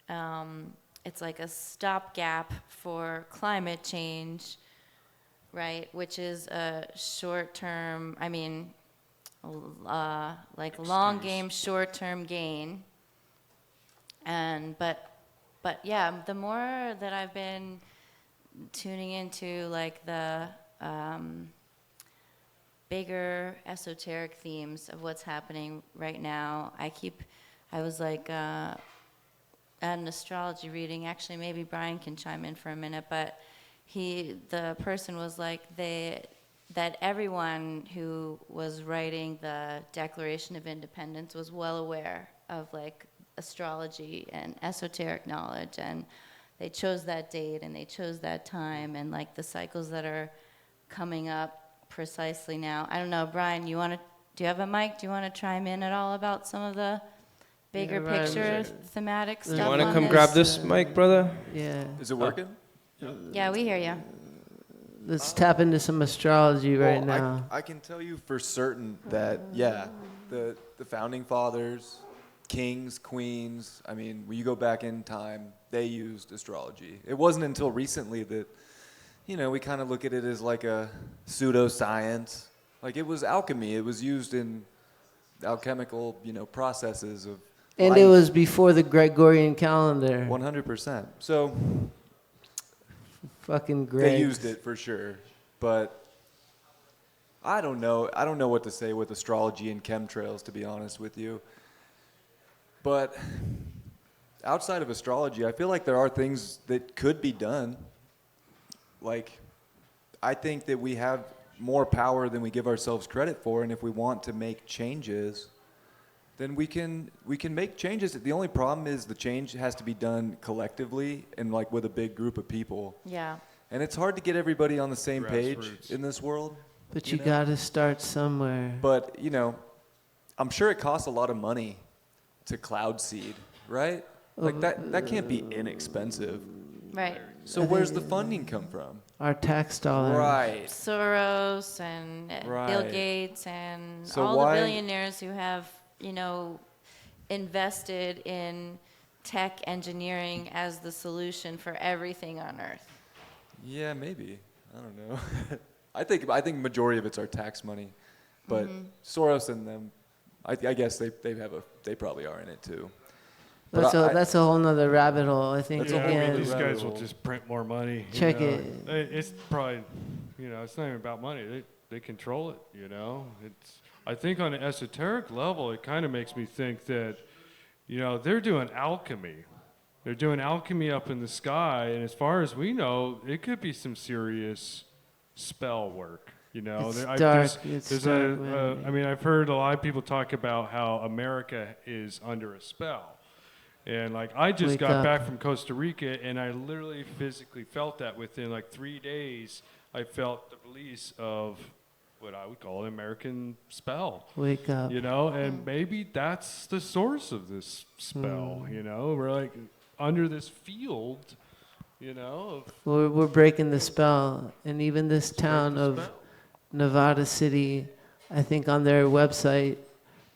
it's like a stopgap for climate change, right? Which is a short-term, like long game, short-term gain. But yeah, the more that I've been tuning into like the bigger esoteric themes of what's happening right now, I was like at an astrology reading. Actually, maybe Brian can chime in for a minute, but the person was like that everyone who was writing the Declaration of Independence was well aware of like astrology and esoteric knowledge, and they chose that date and they chose that time and like the cycles that are coming up precisely now. I don't know, Brian, do you have a mic? Do you want to chime in at all about some of the bigger Brian, picture thematic stuff? You want to on come this? grab this mic, brother? Yeah. Is it working? Yeah, we hear you. Let's tap into some astrology right now. I can tell you for certain that, yeah, the founding fathers, kings, queens, when you go back in time, they used astrology. It wasn't until recently that, we kind of look at it as like a pseudoscience. Like it was alchemy. It was used in alchemical, processes of And life. it was before the Gregorian calendar. 100%. So Fucking great. they used it for sure. But I don't know. I don't know what to say with astrology and chemtrails, to be honest with you. But outside of astrology, I feel like there are things that could be done. Like, I think that we have more power than we give ourselves credit for, and if we want to make changes, then we can make changes. The only problem is the change has to be done collectively and like with a big group of people. Yeah. And it's hard to get everybody on the same page Grassroots. in this world. But you you know? gotta start somewhere. But, I'm sure it costs a lot of money to cloud seed, right? Like that can't be inexpensive. Right. So I where's think- the funding come from? Our tax dollars. Right. Soros and Bill Right. Gates and So all why- the billionaires who have, invested in tech engineering as the solution for everything on Earth. Yeah, maybe. I don't know. I think majority of it's our tax money, but Soros and them, I guess they probably are in it too. But That's a whole nother rabbit hole. I think That's a Yeah, whole again. nother these rabbit guys will hole. just print more money. Check you know. it. It's probably, it's not even about money. They control it. I think on an esoteric level, it kind of makes me think that, they're doing alchemy. They're doing alchemy up in the sky, and as far as we know, it could be some serious spell work. It's There- dark. there's It's dark, man. I've heard a lot of people talk about how America is under a spell. And I just Wake got up. back from Costa Rica, and I literally physically felt that within 3 days. I felt the release of what I would call an American spell. Wake up. And maybe that's the source of this spell. We're under this field, of We're breaking the spell, and even this town the of spell. Nevada City, I think on their website,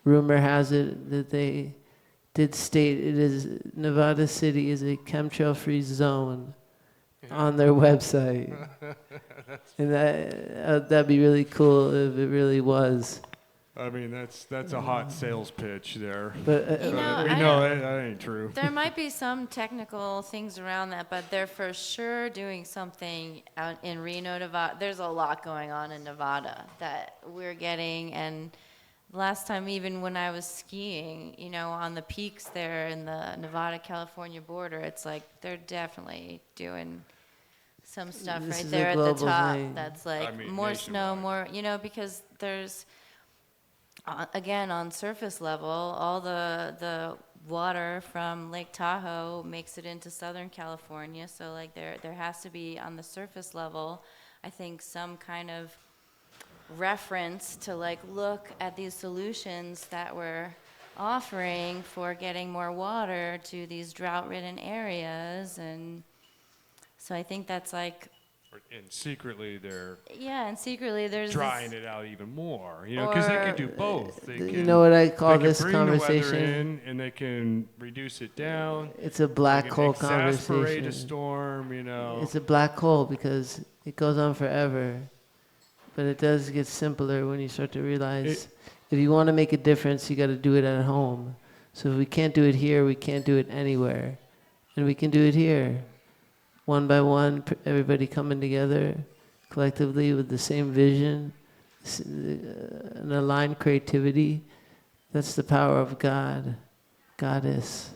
rumor has it that they did state Nevada City is a chemtrail-free zone on their website, and that'd be really cool if it really was. I mean, that's a hot sales pitch there. But we know that ain't true. There might be some technical things around that, but they're for sure doing something out in Reno, Nevada. There's a lot going on in Nevada that we're getting, and last time, even when I was skiing, on the peaks there in the Nevada-California border, it's they're definitely doing some stuff This right is there a at the global top. thing. That's mean, more snow, nationwide. more, because there's, again, on surface level, all the water from Lake Tahoe makes it into Southern California. So there has to be on the surface level, I think, some kind of reference to look at these solutions that we're offering for getting more water to these drought-ridden areas. And so I think that's And secretly, they're yeah, and secretly there's drying this, it out even more, because they Or- can do both. They you can, know what I call they can this bring the weather conversation? in, and they can reduce it down. It's a They black can hole exasperate conversation. a storm, It's a black hole because it goes on forever, but it does get simpler when you start to realize if you want to make a difference, you got to do it at home. So if we can't do it here, we can't do it anywhere, and we can do it here, one by one, everybody coming together collectively with the same vision, an aligned creativity. That's the power of God, Goddess.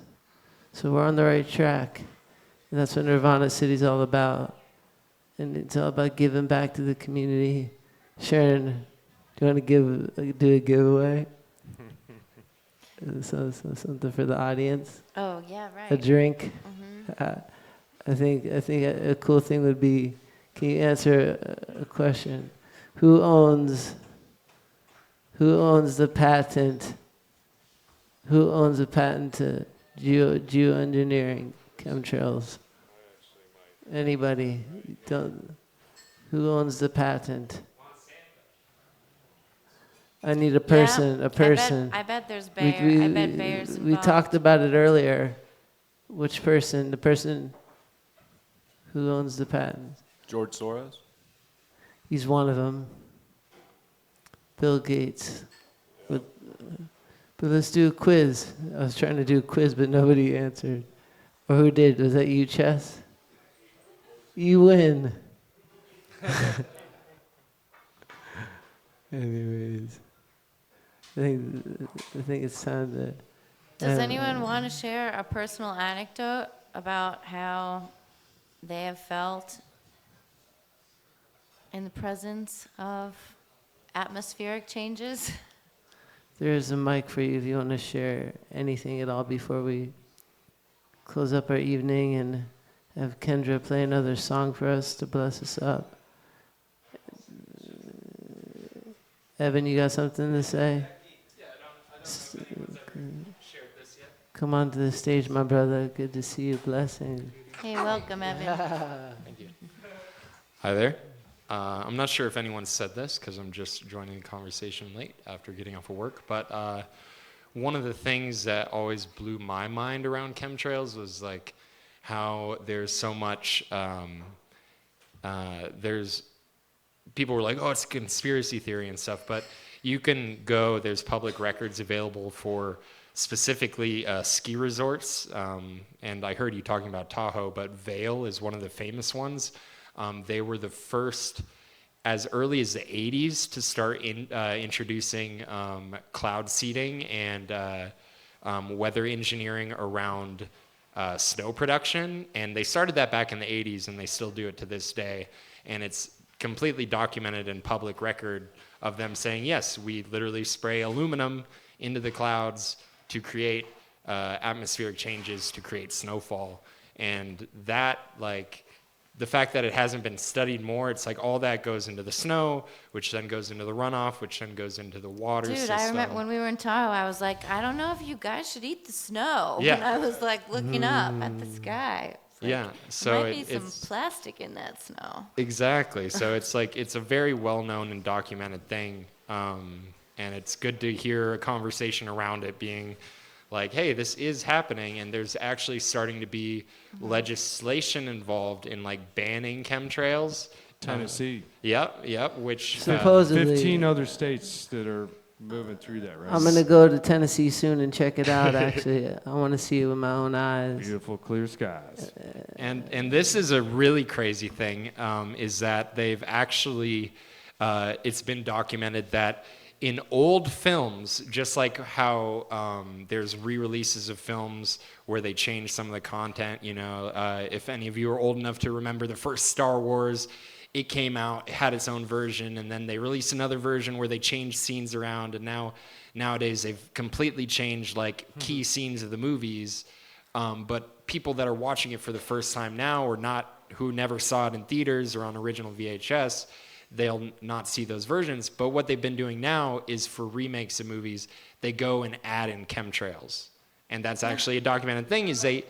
So we're on the right track. And that's what Nirvana City is all about. And it's all about giving back to the community. Sharon, do you want to do a giveaway? Something for the audience? oh yeah, right. A drink? Mhm. I think a cool thing would be, can you answer a question? Who owns the patent? Who owns the patent to geoengineering chemtrails? Anybody? Who owns the patent? I need a person. Yeah, A person. I bet there's We- Bayer. I bet Bayer's involved. We talked about it earlier. Which person? The person who owns the patent. George Soros? He's one of them. Bill Gates. But let's do a quiz. I was trying to do a quiz, but nobody answered. Or who did? Was that you, Chess? You win. Anyways, I think it's time to. Does anyone want to share a personal anecdote about how they have felt in the presence of atmospheric changes? There's a mic for you if you want to share anything at all before we close up our evening and have Kendra play another song for us to bless us up. Evan, you got something to say? Come on to the stage, my brother. Good to see you. Blessing. Hey, welcome, Evan. Thank you. Hi there. I'm not sure if anyone said this because I'm just joining the conversation late after getting off of work, but one of the things that always blew my mind around chemtrails was like how there's so much, there's, people were like, oh, it's a conspiracy theory and stuff, but you can go, there's public records available for specifically ski resorts, and I heard you talking about Tahoe, but Vail is one of the famous ones. They were the first, as early as the 80s, to start introducing cloud seeding and weather engineering around snow production, and they started that back in the 80s, and they still do it to this day, and it's completely documented in public record of them saying, yes, we literally spray aluminum into the clouds to create atmospheric changes to create snowfall. And that, like, the fact that it hasn't been studied more, it's like all that goes into the snow, which then goes into the runoff, which then goes into the water system. Dude, I remember when we were in Tahoe, I was like, I don't know if you guys should eat the snow. Yeah. And I was like looking up at the sky. It's like, Yeah, so there might be some it's plastic in that snow. exactly. So it's like it's a very well-known and documented thing, and it's good to hear a conversation around it being like, hey, this is happening, and there's actually starting to be legislation involved in like banning chemtrails. Tennessee. Yep. Which Supposedly. 15 other states that are moving through that right I'm going to go to Tennessee soon and check it out, actually. I want to see it with my own eyes. Beautiful, clear skies. And this is a really crazy thing, is that they've actually, it's been documented that in old films, just like how there's re-releases of films where they change some of the content, you know, if any of you are old enough to remember the first Star Wars, it came out, it had its own version, and then they released another version where they changed scenes around, and nowadays they've completely changed like key scenes of the movies, but people that are watching it for the first time now or not, who never saw it in theaters or on original VHS, they'll not see those versions. But what they've been doing now is for remakes of movies, they go and add in chemtrails. And that's actually a documented thing, is they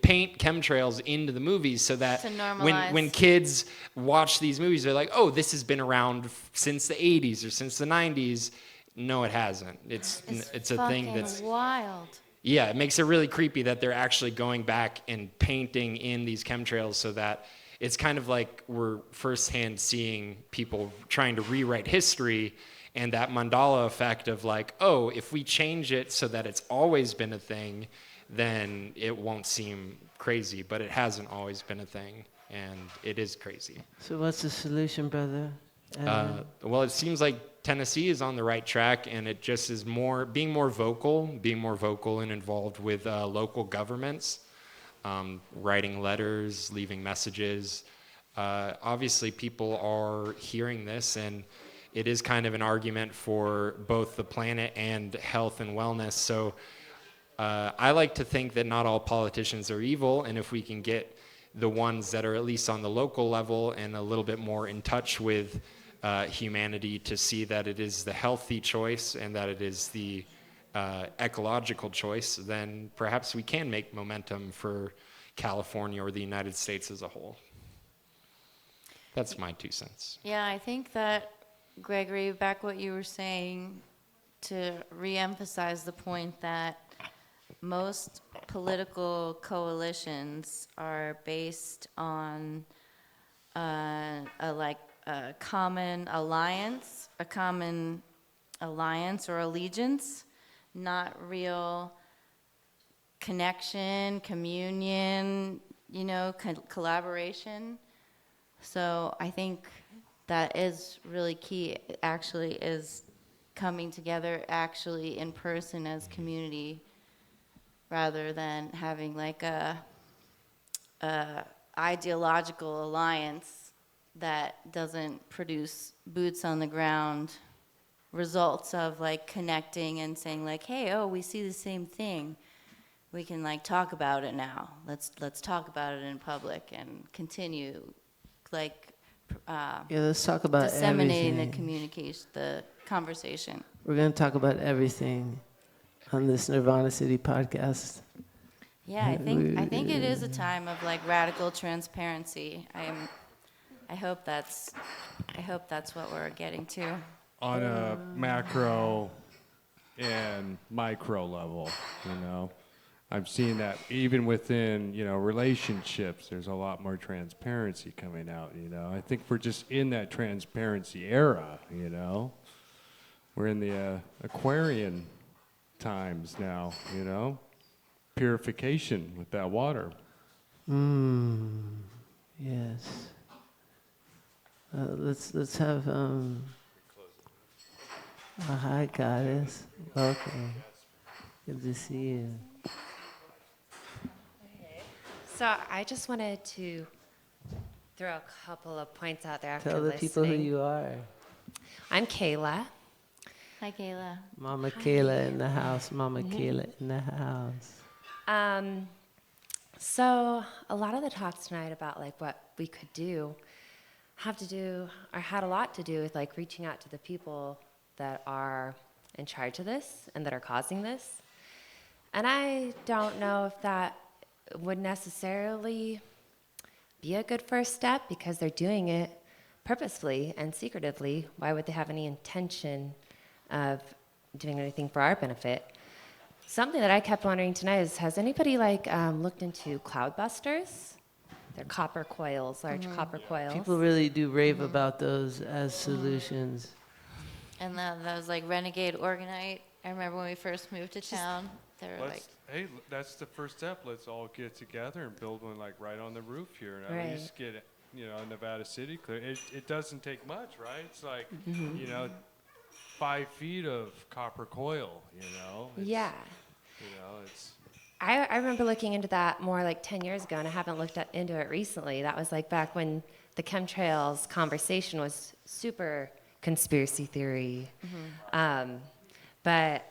paint chemtrails into the movies so that when kids watch these movies, they're like, oh, this has been around since the 80s or since the 90s. No, it hasn't. It's a thing that's wild. Yeah, it makes it really creepy that they're actually going back and painting in these chemtrails so that it's kind of like we're firsthand seeing people trying to rewrite history, and that mandala effect of like, oh, if we change it so that it's always been a thing, then it won't seem crazy, but it hasn't always been a thing, and it is crazy. So what's the solution, brother? Well, it seems like Tennessee is on the right track, and it just is being more vocal and involved with local governments. Writing letters, leaving messages. Obviously, people are hearing this, and it is kind of an argument for both the planet and health and wellness. So I like to think that not all politicians are evil, and if we can get the ones that are at least on the local level and a little bit more in touch with humanity to see that it is the healthy choice and that it is the ecological choice, then perhaps we can make momentum for California or the United States as a whole. That's my 2 cents. Yeah, I think that, Gregory, back what you were saying, to reemphasize the point that most political coalitions are based on a common alliance or allegiance, not real connection, communion, collaboration. So I think that is really key, actually, is coming together actually in person as community rather than having like a ideological alliance that doesn't produce boots on the ground results of like connecting and saying like, hey, oh, we see the same thing. We can like talk about it now. Let's talk about it in public and continue like let's talk about disseminating everything. the communication, the conversation. We're going to talk about everything on this Nirvana City podcast. Yeah, I think it is a time of like radical transparency. I hope that's what we're getting to. On a macro and micro level, I'm seeing that even within, relationships, there's a lot more transparency coming out, I think we're just in that transparency era, We're in the Aquarian times now, Purification with that water. Yes. Let's have hi goddess. Welcome. Good to see you. So I just wanted to throw a couple of points out there after Tell the listening. people who you are. I'm Kayla. Hi, Kayla. Mama Kayla in the house. Mama Kayla in the house. So a lot of the talks tonight about like what we could do had a lot to do with like reaching out to the people that are in charge of this and that are causing this. And I don't know if that would necessarily be a good first step because they're doing it purposefully and secretively. Why would they have any intention of doing anything for our benefit? Something that I kept wondering tonight is, has anybody looked into cloudbusters? They're copper coils, large copper coils. People really do rave about those as solutions. And those like renegade organite. I remember when we first moved to town. They were Hey, that's the first step. Let's all get together and build one like right on the roof here, and at least get it, Nevada City clear. It doesn't take much, right? It's like 5 feet of copper coil. Yeah. It's. I remember looking into that more like 10 years ago, and I haven't looked into it recently. That was like back when the chemtrails conversation was super conspiracy theory. But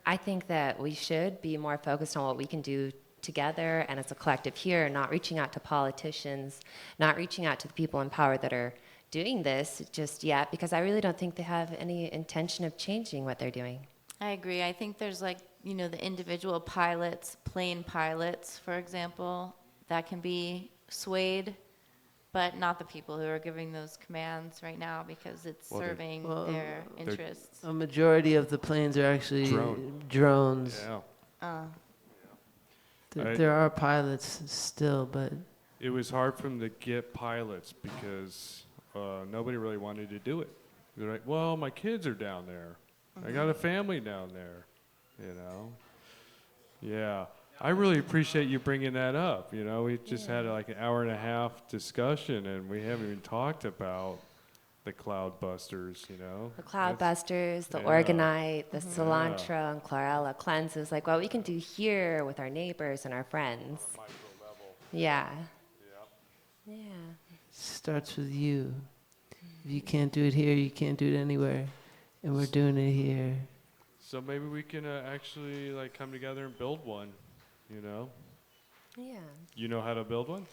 I think that we should be more focused on what we can do together and as a collective here, not reaching out to politicians, not reaching out to the people in power that are doing this just yet, because I really don't think they have any intention of changing what they're doing. I agree. I think there's the individual pilots, plane pilots, for example, that can be swayed, but not the people who are giving those commands right now because it's serving their interests. A majority of the planes are actually drones. Yeah. There are pilots still, but... It was hard for them to get pilots because nobody really wanted to do it. They're like, well, my kids are down there. I got a family down there, Yeah. I really appreciate you bringing that up. We just had like an hour and a half discussion, and we haven't even talked about the cloudbusters, The cloudbusters, the organite, the cilantro and chlorella cleanses, like what we can do here with our neighbors and our friends. Yeah. Starts with you. If you can't do it here, you can't do it anywhere. And we're doing it here. So maybe we can actually come together and build one, Yeah. You know how to build one?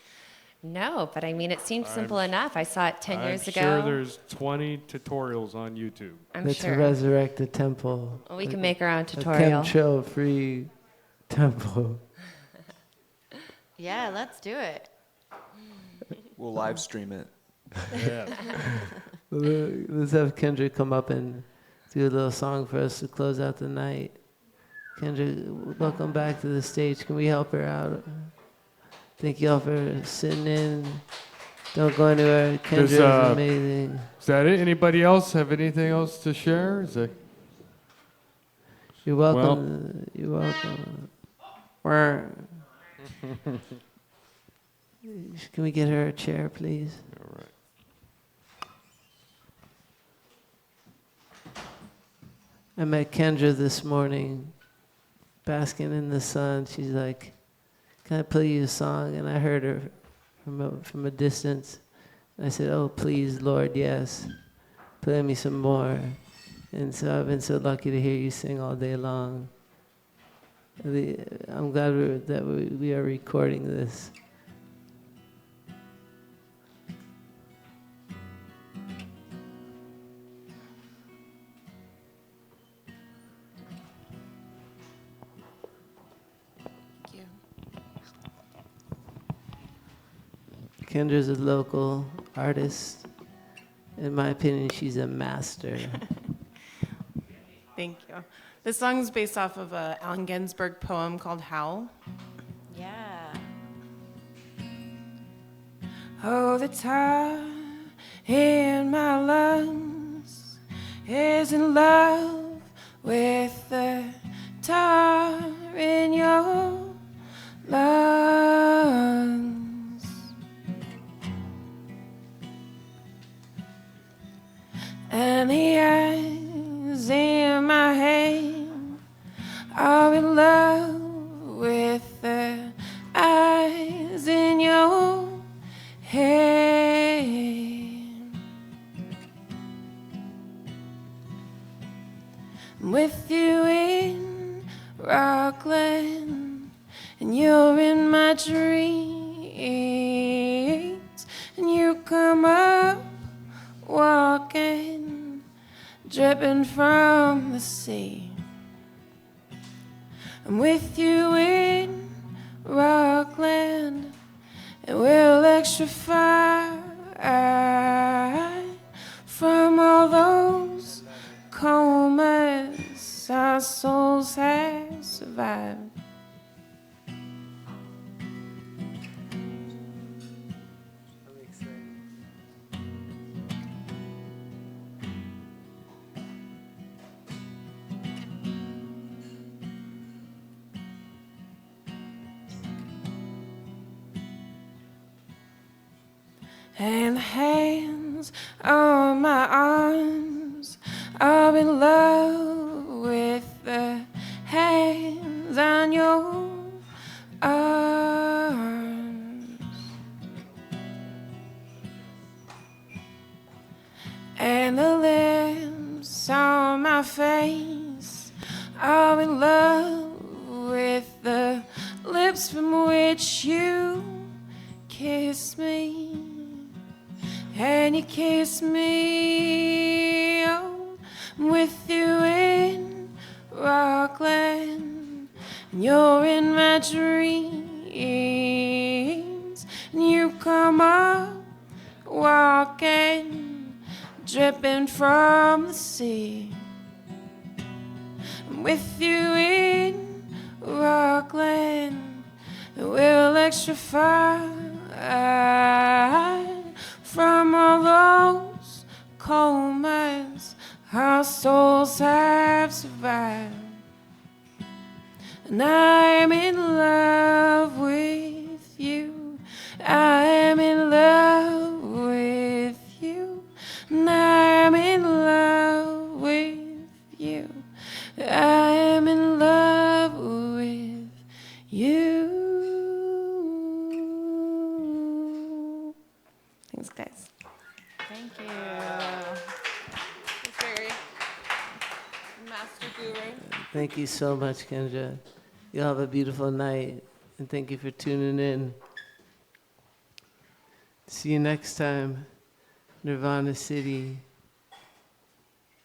No, but I mean, it seems simple enough. I saw it 10 years ago. I'm sure there's 20 tutorials on YouTube. Let's resurrect the temple. Well, we can make our own tutorial. A chemtrail-free temple. Yeah, let's do it. We'll live stream it. Yeah. Let's have Kendra come up and do a little song for us to close out the night. Kendra, welcome back to the stage. Can we help her out? Thank y'all for sitting in. Don't go anywhere. Kendra is amazing. Is that it? Anybody else have anything else to share? You're welcome. You're welcome. Can we get her a chair, please? All right. I met Kendra this morning, basking in the sun. She's like, "Can I play you a song?" And I heard her from a distance. And I said, "Oh, please, Lord, yes. Play me some more." And so I've been so lucky to hear you sing all day long. I'm glad that we are recording this. Kendra's a local artist. In my opinion, she's a master. Thank you. This song's based off of a Allen Ginsberg poem called Howl. Yeah. Oh, the tar in my lungs is in love with the tar in your lungs. And the eyes in my head are in love with the eyes in your head. I'm with you in Rockland, and you're in my dreams, and you come up walking, dripping from the sea. I'm with you in Rockland, and we'll electrify from all those comas our souls have survived. And the hands on my arms are in love with the hands on your arms. And the lips on my face are in love with the lips from which you kiss me. And you kiss me, oh, I'm with you in Rockland, and you're in my dreams, and you come up walking, dripping from the sea. I'm with you in Rockland, and we'll electrify from all those comas our souls have survived. And I'm in love with you, I am in love with you, and I'm in love with you, I am in love with you. Thanks, guys. Thank you. Thanks, Gregory. Master guru. Thank you so much, Kendra. You'll have a beautiful night, and thank you for tuning in. See you next time. Nirvana City.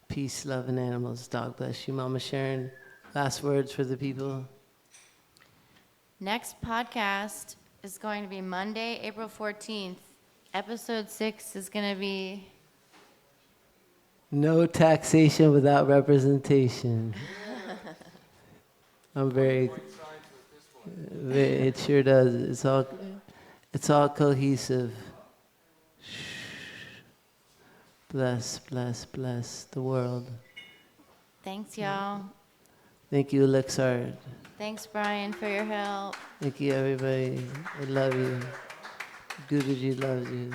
Peace, love, and animals. Dog bless you, Mama Sharon. Last words for the people. Next podcast is going to be Monday, April 14th. Episode 6 is going to be... No taxation without representation. I'm very... It sure does. It's all cohesive. Bless, bless, bless the world. Thanks, y'all. Thank you, Elixart. Thanks, Brian, for your help. Thank you, everybody. I love you. Guruji loves you.